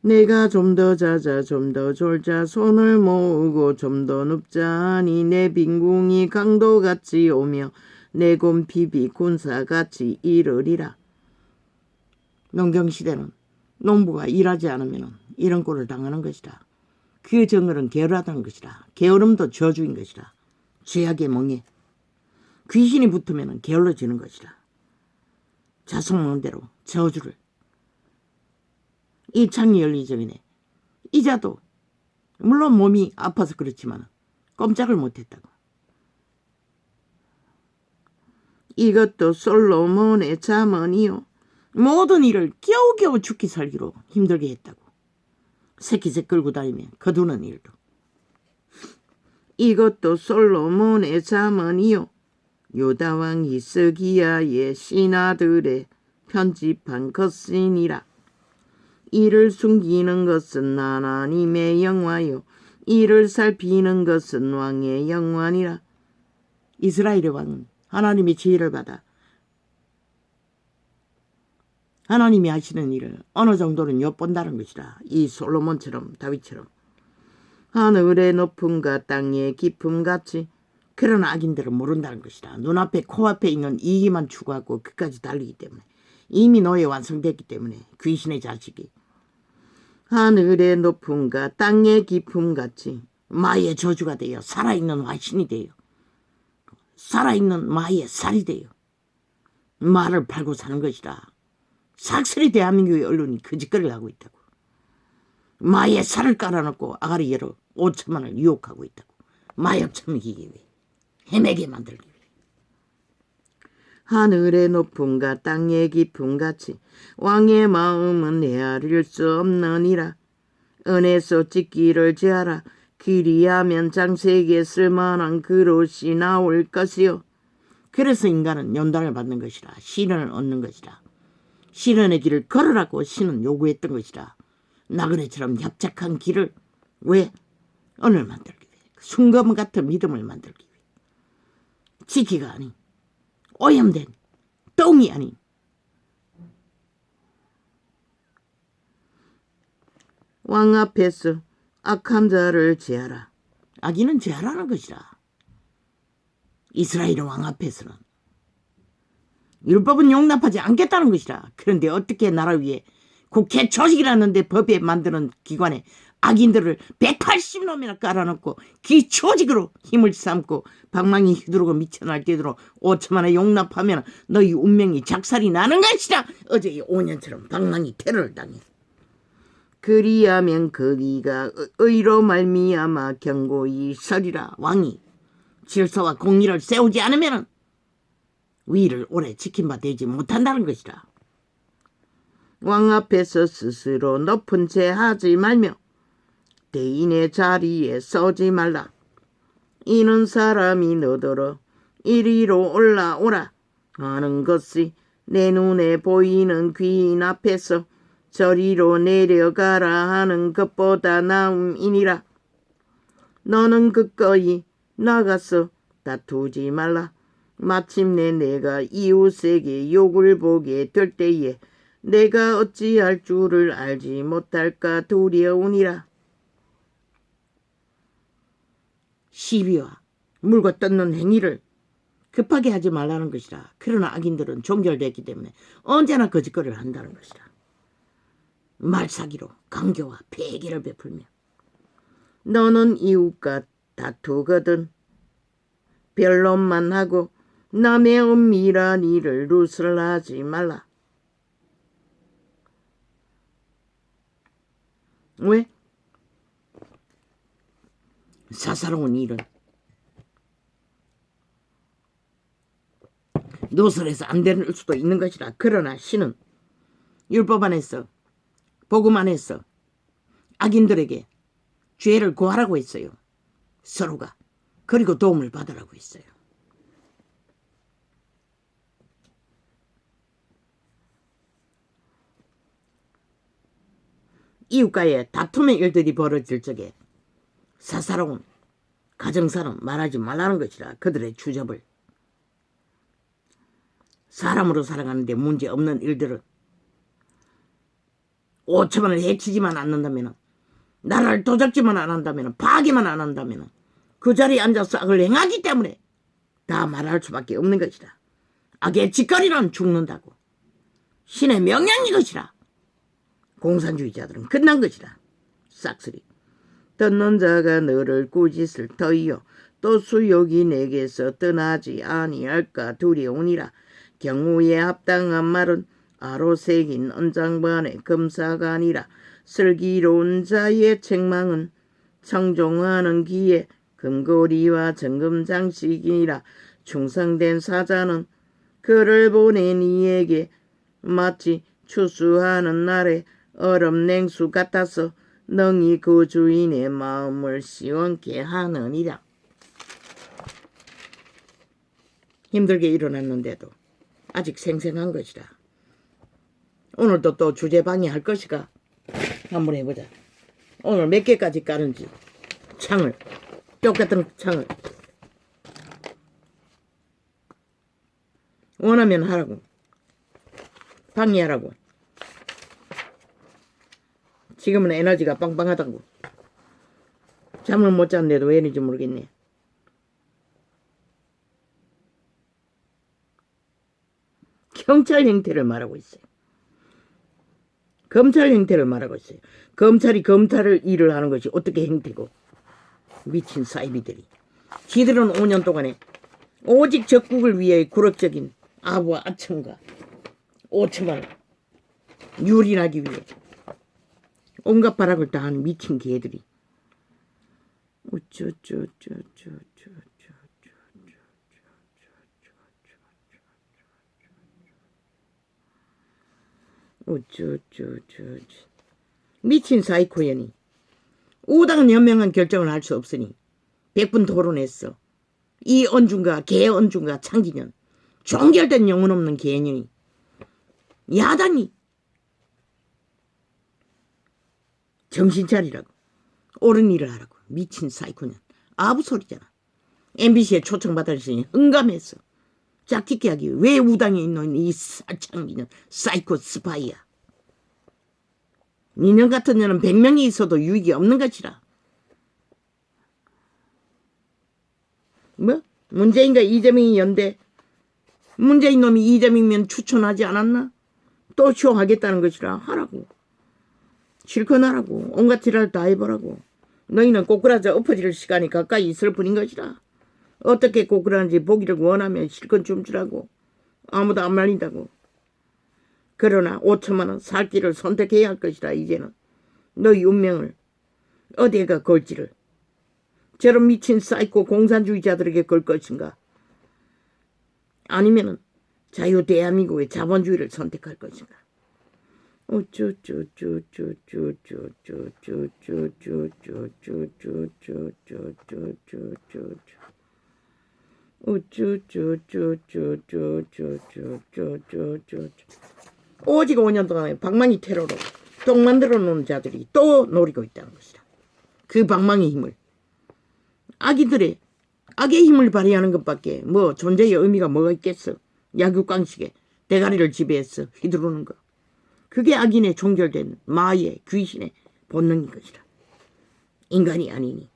내가 좀 더 자자 좀 더 졸자 손을 모으고 좀 더 눕자 하니 내 빈궁이 강도같이 오며 내 곰핍이 군사같이 이르리라. 농경시대는 농부가 일하지 않으면 이런 꼴을 당하는 것이다. 그 정글은 게으르다는 것이다. 게으름도 저주인 것이다. 죄악의 멍에 귀신이 붙으면 게을러지는 것이다. 자성하는 대로 저주를. 이 창이 열리기 전에 이자도 물론 몸이 아파서 그렇지만 꼼짝을 못했다고. 이것도 솔로몬의 잠언이요 모든 일을 겨우겨우 죽기 살기로 힘들게 했다고. 새끼새 끌고 다니며 거두는 일도. 이것도 솔로몬의 잠언이요 유다왕 히스기야의 신하들의 편집한 것이니라. 이를 숨기는 것은 하나님의 영화요 이를 살피는 것은 왕의 영화니라. 이스라엘의 왕은 하나님의 지혜를 받아 하나님이 하시는 일을 어느 정도는 엿본다는 것이라. 이 솔로몬처럼 다윗처럼 하늘의 높음과 땅의 깊음같이 그런 악인들은 모른다는 것이라. 눈앞에 코앞에 있는 이기만 추구하고 끝까지 달리기 때문에 이미 노예 완성됐기 때문에 귀신의 자식이 하늘의 높음과 땅의 깊음같이 마의 저주가 되어 살아있는 화신이 되어 살아있는 마의 살이 되어 말을 팔고 사는 것이라. 삭슬이 대한민국의 언론이 거짓거리를 하고 있다고. 마의 살을 깔아놓고 아가리 여러 5천만을 유혹하고 있다고. 마약 처먹이기 위해 헤매게 만들기 위해. 하늘의 높음과 땅의 깊음같이 왕의 마음은 헤아릴 수 없느니라. 은에서 찍기를 제하라. 그리하면 장세에게 쓸만한 그릇이 나올 것이요. 그래서 인간은 연단을 받는 것이라. 시련을 얻는 것이라. 시련의 길을 걸으라고 신은 요구했던 것이라. 나그네처럼 협착한 길을 왜? 은을 만들기 위해. 순금 같은 믿음을 만들기 위해. 지키가 아닌 오염된 똥이 아닌 왕 앞에서 악한 자를 제하라. 악인은 제하라는 것이라. 이스라엘 왕 앞에서는 율법은 용납하지 않겠다는 것이라. 그런데 어떻게 나라 위에 국회 조직이라는데 법에 만드는 기관에 악인들을 180놈이나 깔아놓고 그 조직으로 힘을 삼고 방망이 휘두르고 미쳐날 때도록 5천만에 용납하면 너희 운명이 작살이 나는 것이라. 어제 5년처럼 방망이 테러를 당해. 그리하면 거기가 의로 말미암아 경고히 서리라. 왕이 질서와 공의를 세우지 않으면 위를 오래 지킨 바 되지 못한다는 것이라. 왕 앞에서 스스로 높은 채 하지 말며 대인의 자리에 서지 말라. 이는 사람이 너더러 이리로 올라오라 하는 것이 내 눈에 보이는 귀인 앞에서 저리로 내려가라 하는 것보다 나음이니라. 너는 그거이 나가서 다투지 말라. 마침내 내가 이웃에게 욕을 보게 될 때에 내가 어찌할 줄을 알지 못할까 두려우니라. 시비와 물고 뜯는 행위를 급하게 하지 말라는 것이라. 그러나 악인들은 종결됐기 때문에 언제나 거짓거리를 한다는 것이라. 말사기로 강교와 패기를 베풀며 너는 이웃과 다투거든 변론만 하고 남의 은밀한 일을 누설하지 말라. 왜? 사사로운 일은 누설해서 안 되는 수도 있는 것이라. 그러나 신은 율법 안에서 복음 안에서 악인들에게 죄를 고하라고 했어요. 서로가. 그리고 도움을 받으라고 했어요. 이웃과의 다툼의 일들이 벌어질 적에 사사로운 가정사는 말하지 말라는 것이라. 그들의 주접을. 사람으로 살아가는데 문제없는 일들은 5천만을 해치지만 않는다면, 나라를 도적지만 안 한다면, 파괴만 안 한다면 그 자리에 앉아서 악을 행하기 때문에 다 말할 수밖에 없는 것이다. 악의 짓거리는 죽는다고. 신의 명령인 것이라. 공산주의자들은 끝난 것이라. 싹쓸이. 듣는 자가 너를 꾸짖을 터이요 또 수욕이 내게서 떠나지 아니할까 두려우니라. 경우에 합당한 말은 아로 새긴 언장반의 금사가 아니라 슬기로운 자의 책망은 청종하는 기에 금고리와 정금장식이니라. 충성된 사자는 그를 보낸 이에게 마치 추수하는 날에 얼음 냉수 같아서 능히 그 주인의 마음을 시원케 하느니라. 힘들게 일어났는데도 아직 생생한 것이라. 오늘도 또 주제방해 할 것이가. 한번 해보자. 오늘 몇 개까지 까는지. 창을, 똑같은 창을 원하면 하라고. 방해하라고. 지금은 에너지가 빵빵하다고. 잠을 못 잤는데도 왜 이런지 모르겠네. 경찰 행태를 말하고 있어요. 검찰 행태를 말하고 있어요. 검찰이 검찰을 일을 하는 것이 어떻게 행태고. 미친 사이비들이. 지들은 5년 동안에 오직 적국을 위해 굴욕적인 아부와 아첨과 오천만을 유린하기 위해 온갖 발악을 다 하는 미친 개들이. 미친 사이코연이. 우당은 현명한 결정을 할 수 없으니 100분 토론했어. 이 언중과 개 언중과 창기년, 종결된 영혼 없는 개년이, 야당이 정신 차리라고. 옳은 일을 하라고. 미친 사이코년. 아부 소리잖아. MBC에 초청받았으니 흥감했어. 짝짓기 하기. 왜 우당에 있는 이 사창기년 사이코 스파이야. 니년 같은 년은 100명이 있어도 유익이 없는 것이라. 뭐? 문재인과 이재명이 연대. 문재인 놈이 이재명이면 추천하지 않았나? 또 쇼하겠다는 것이라. 하라고. 실컷 하라고. 온갖 지랄 다 해보라고. 너희는 꼬꾸라져 엎어질 시간이 가까이 있을 뿐인 것이라. 어떻게 꼬꾸라는지 보기를 원하면 실컷 춤추라고. 아무도 안 말린다고. 그러나 5천만 원 살 길을 선택해야 할 것이라. 이제는 너희 운명을 어디에가 걸지를. 저런 미친 사이코 공산주의자들에게 걸 것인가? 아니면은 자유 대한민국의 자본주의를 선택할 것인가? 오직 5년 동안에 방망이 테러로 똥 만들어 놓은 자들이 또 노리고 있다는 것이다. 그 방망이 힘을. 악의 힘을 발휘하는 것밖에 뭐 존재의 의미가 뭐가 있겠어. 약육강식에 대가리를 지배해서 휘두르는 것. 그게 악인의 종결된 마의 귀신의 본능인 것이라. 인간이 아니니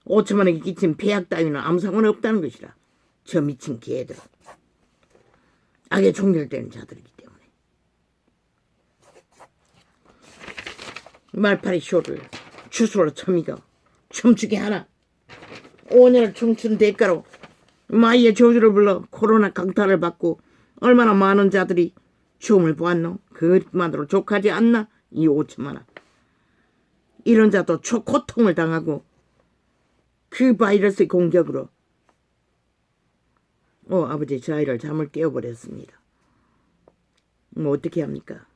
5천만 원에 끼친 폐악 따위는 아무 상관없다는 것이라. 저 미친 개들. 악에 종결되는 자들이기 때문에. 말파리 쇼를 추수로 처미가 춤추게 하나. 5년을 춤춘 대가로 마이의 저주를 불러 코로나 강타를 받고 얼마나 많은 자들이 춤을 보았노. 그것만으로 족하지 않나. 이 5천만 원. 이런 자도 초고통을 당하고 그 바이러스의 공격으로 아버지 저 아이를 잠을 깨워버렸습니다. 뭐 어떻게 합니까?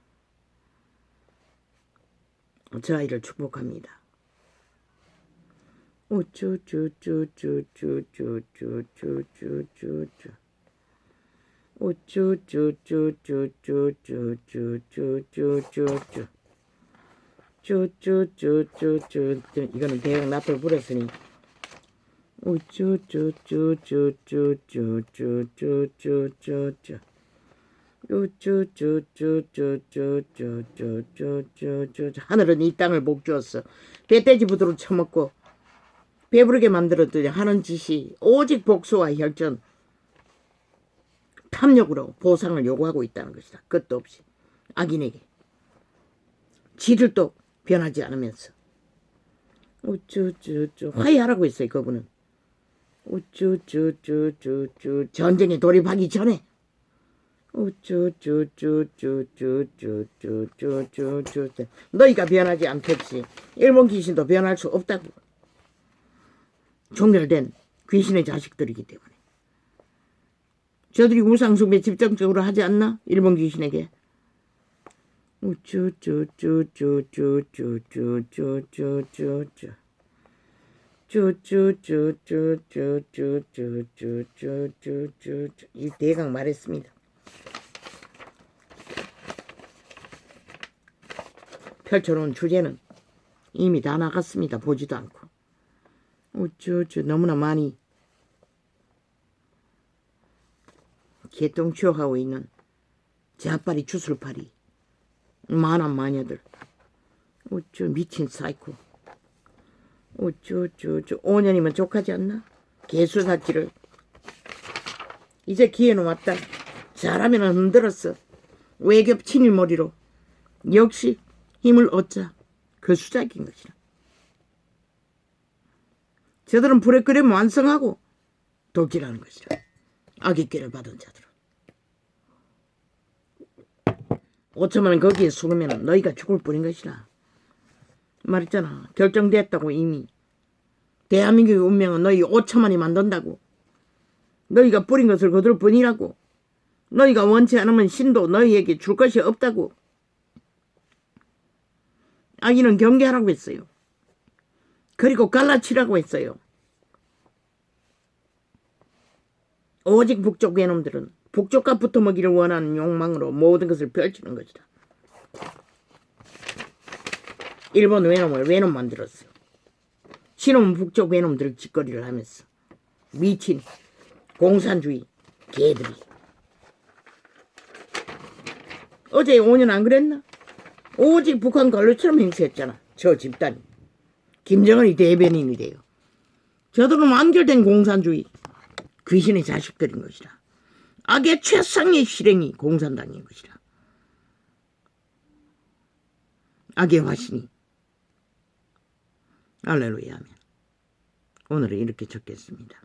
저 아이를 축복합니다. 이거는 대형 납을 불었으니 하늘은 이 땅을 복 주었어. 배돼지 부두로 처먹고 배부르게 만들었더니 하는 짓이 오직 복수와 혈전, 탐욕으로 보상을 요구하고 있다는 것이다. 끝도 없이 악인에게. 지들도 변하지 않으면서 화해하라고 했어요. 그분은 전쟁에 돌입하기 전에 너희가 변하지 않겠지. 일본 귀신도 변할 수 없다고. 종결된 귀신의 자식들이기 때문에. 저들이 우상숭배 집중적으로 하지 않나? 일본 귀신에게. 쭈쭈쭈쭈쭈쭈쭈쭈쭈쭈쭈 이 대강 말했습니다. 펼쳐놓은 주제는 이미 다 나갔습니다. 보지도 않고. 우쭈쭈 너무나 많이 개똥 취업하고 있는 제아빠리 주술파리 만한 마녀들. 우쭈 미친 사이코. 우쭈쭈쭈 5년이면 족하지 않나? 개수사지를. 이제 기회는 왔다. 잘하면 흔들었어. 외겹 친일머리로. 역시 힘을 얻자. 그 수작인 것이라. 저들은 불에 끓이면 완성하고 독이라는 것이라. 악의 꾀를 받은 자들은. 5천만 원 거기에 속으면 너희가 죽을 뿐인 것이라. 말했잖아. 결정됐다고 이미. 대한민국의 운명은 너희 5천만이 만든다고. 너희가 뿌린 것을 거둘 뿐이라고. 너희가 원치 않으면 신도 너희에게 줄 것이 없다고. 악인은 경계하라고 했어요. 그리고 갈라치라고 했어요. 오직 북쪽 외놈들은 북쪽과 붙어먹기를 원하는 욕망으로 모든 것을 펼치는 것이다. 일본 외놈을 외놈 만들었어요. 신놈은 북쪽 외놈들 짓거리를 하면서 미친 공산주의 개들이. 어제 5년 안 그랬나? 오직 북한 관료처럼 행세했잖아. 저 집단이. 김정은이 대변인이 돼요. 저들은 완결된 공산주의 귀신의 자식들인 것이라. 악의 최상의 실행이 공산당인 것이라. 악의 화신이. 할렐루야 하면 오늘은 이렇게 적겠습니다.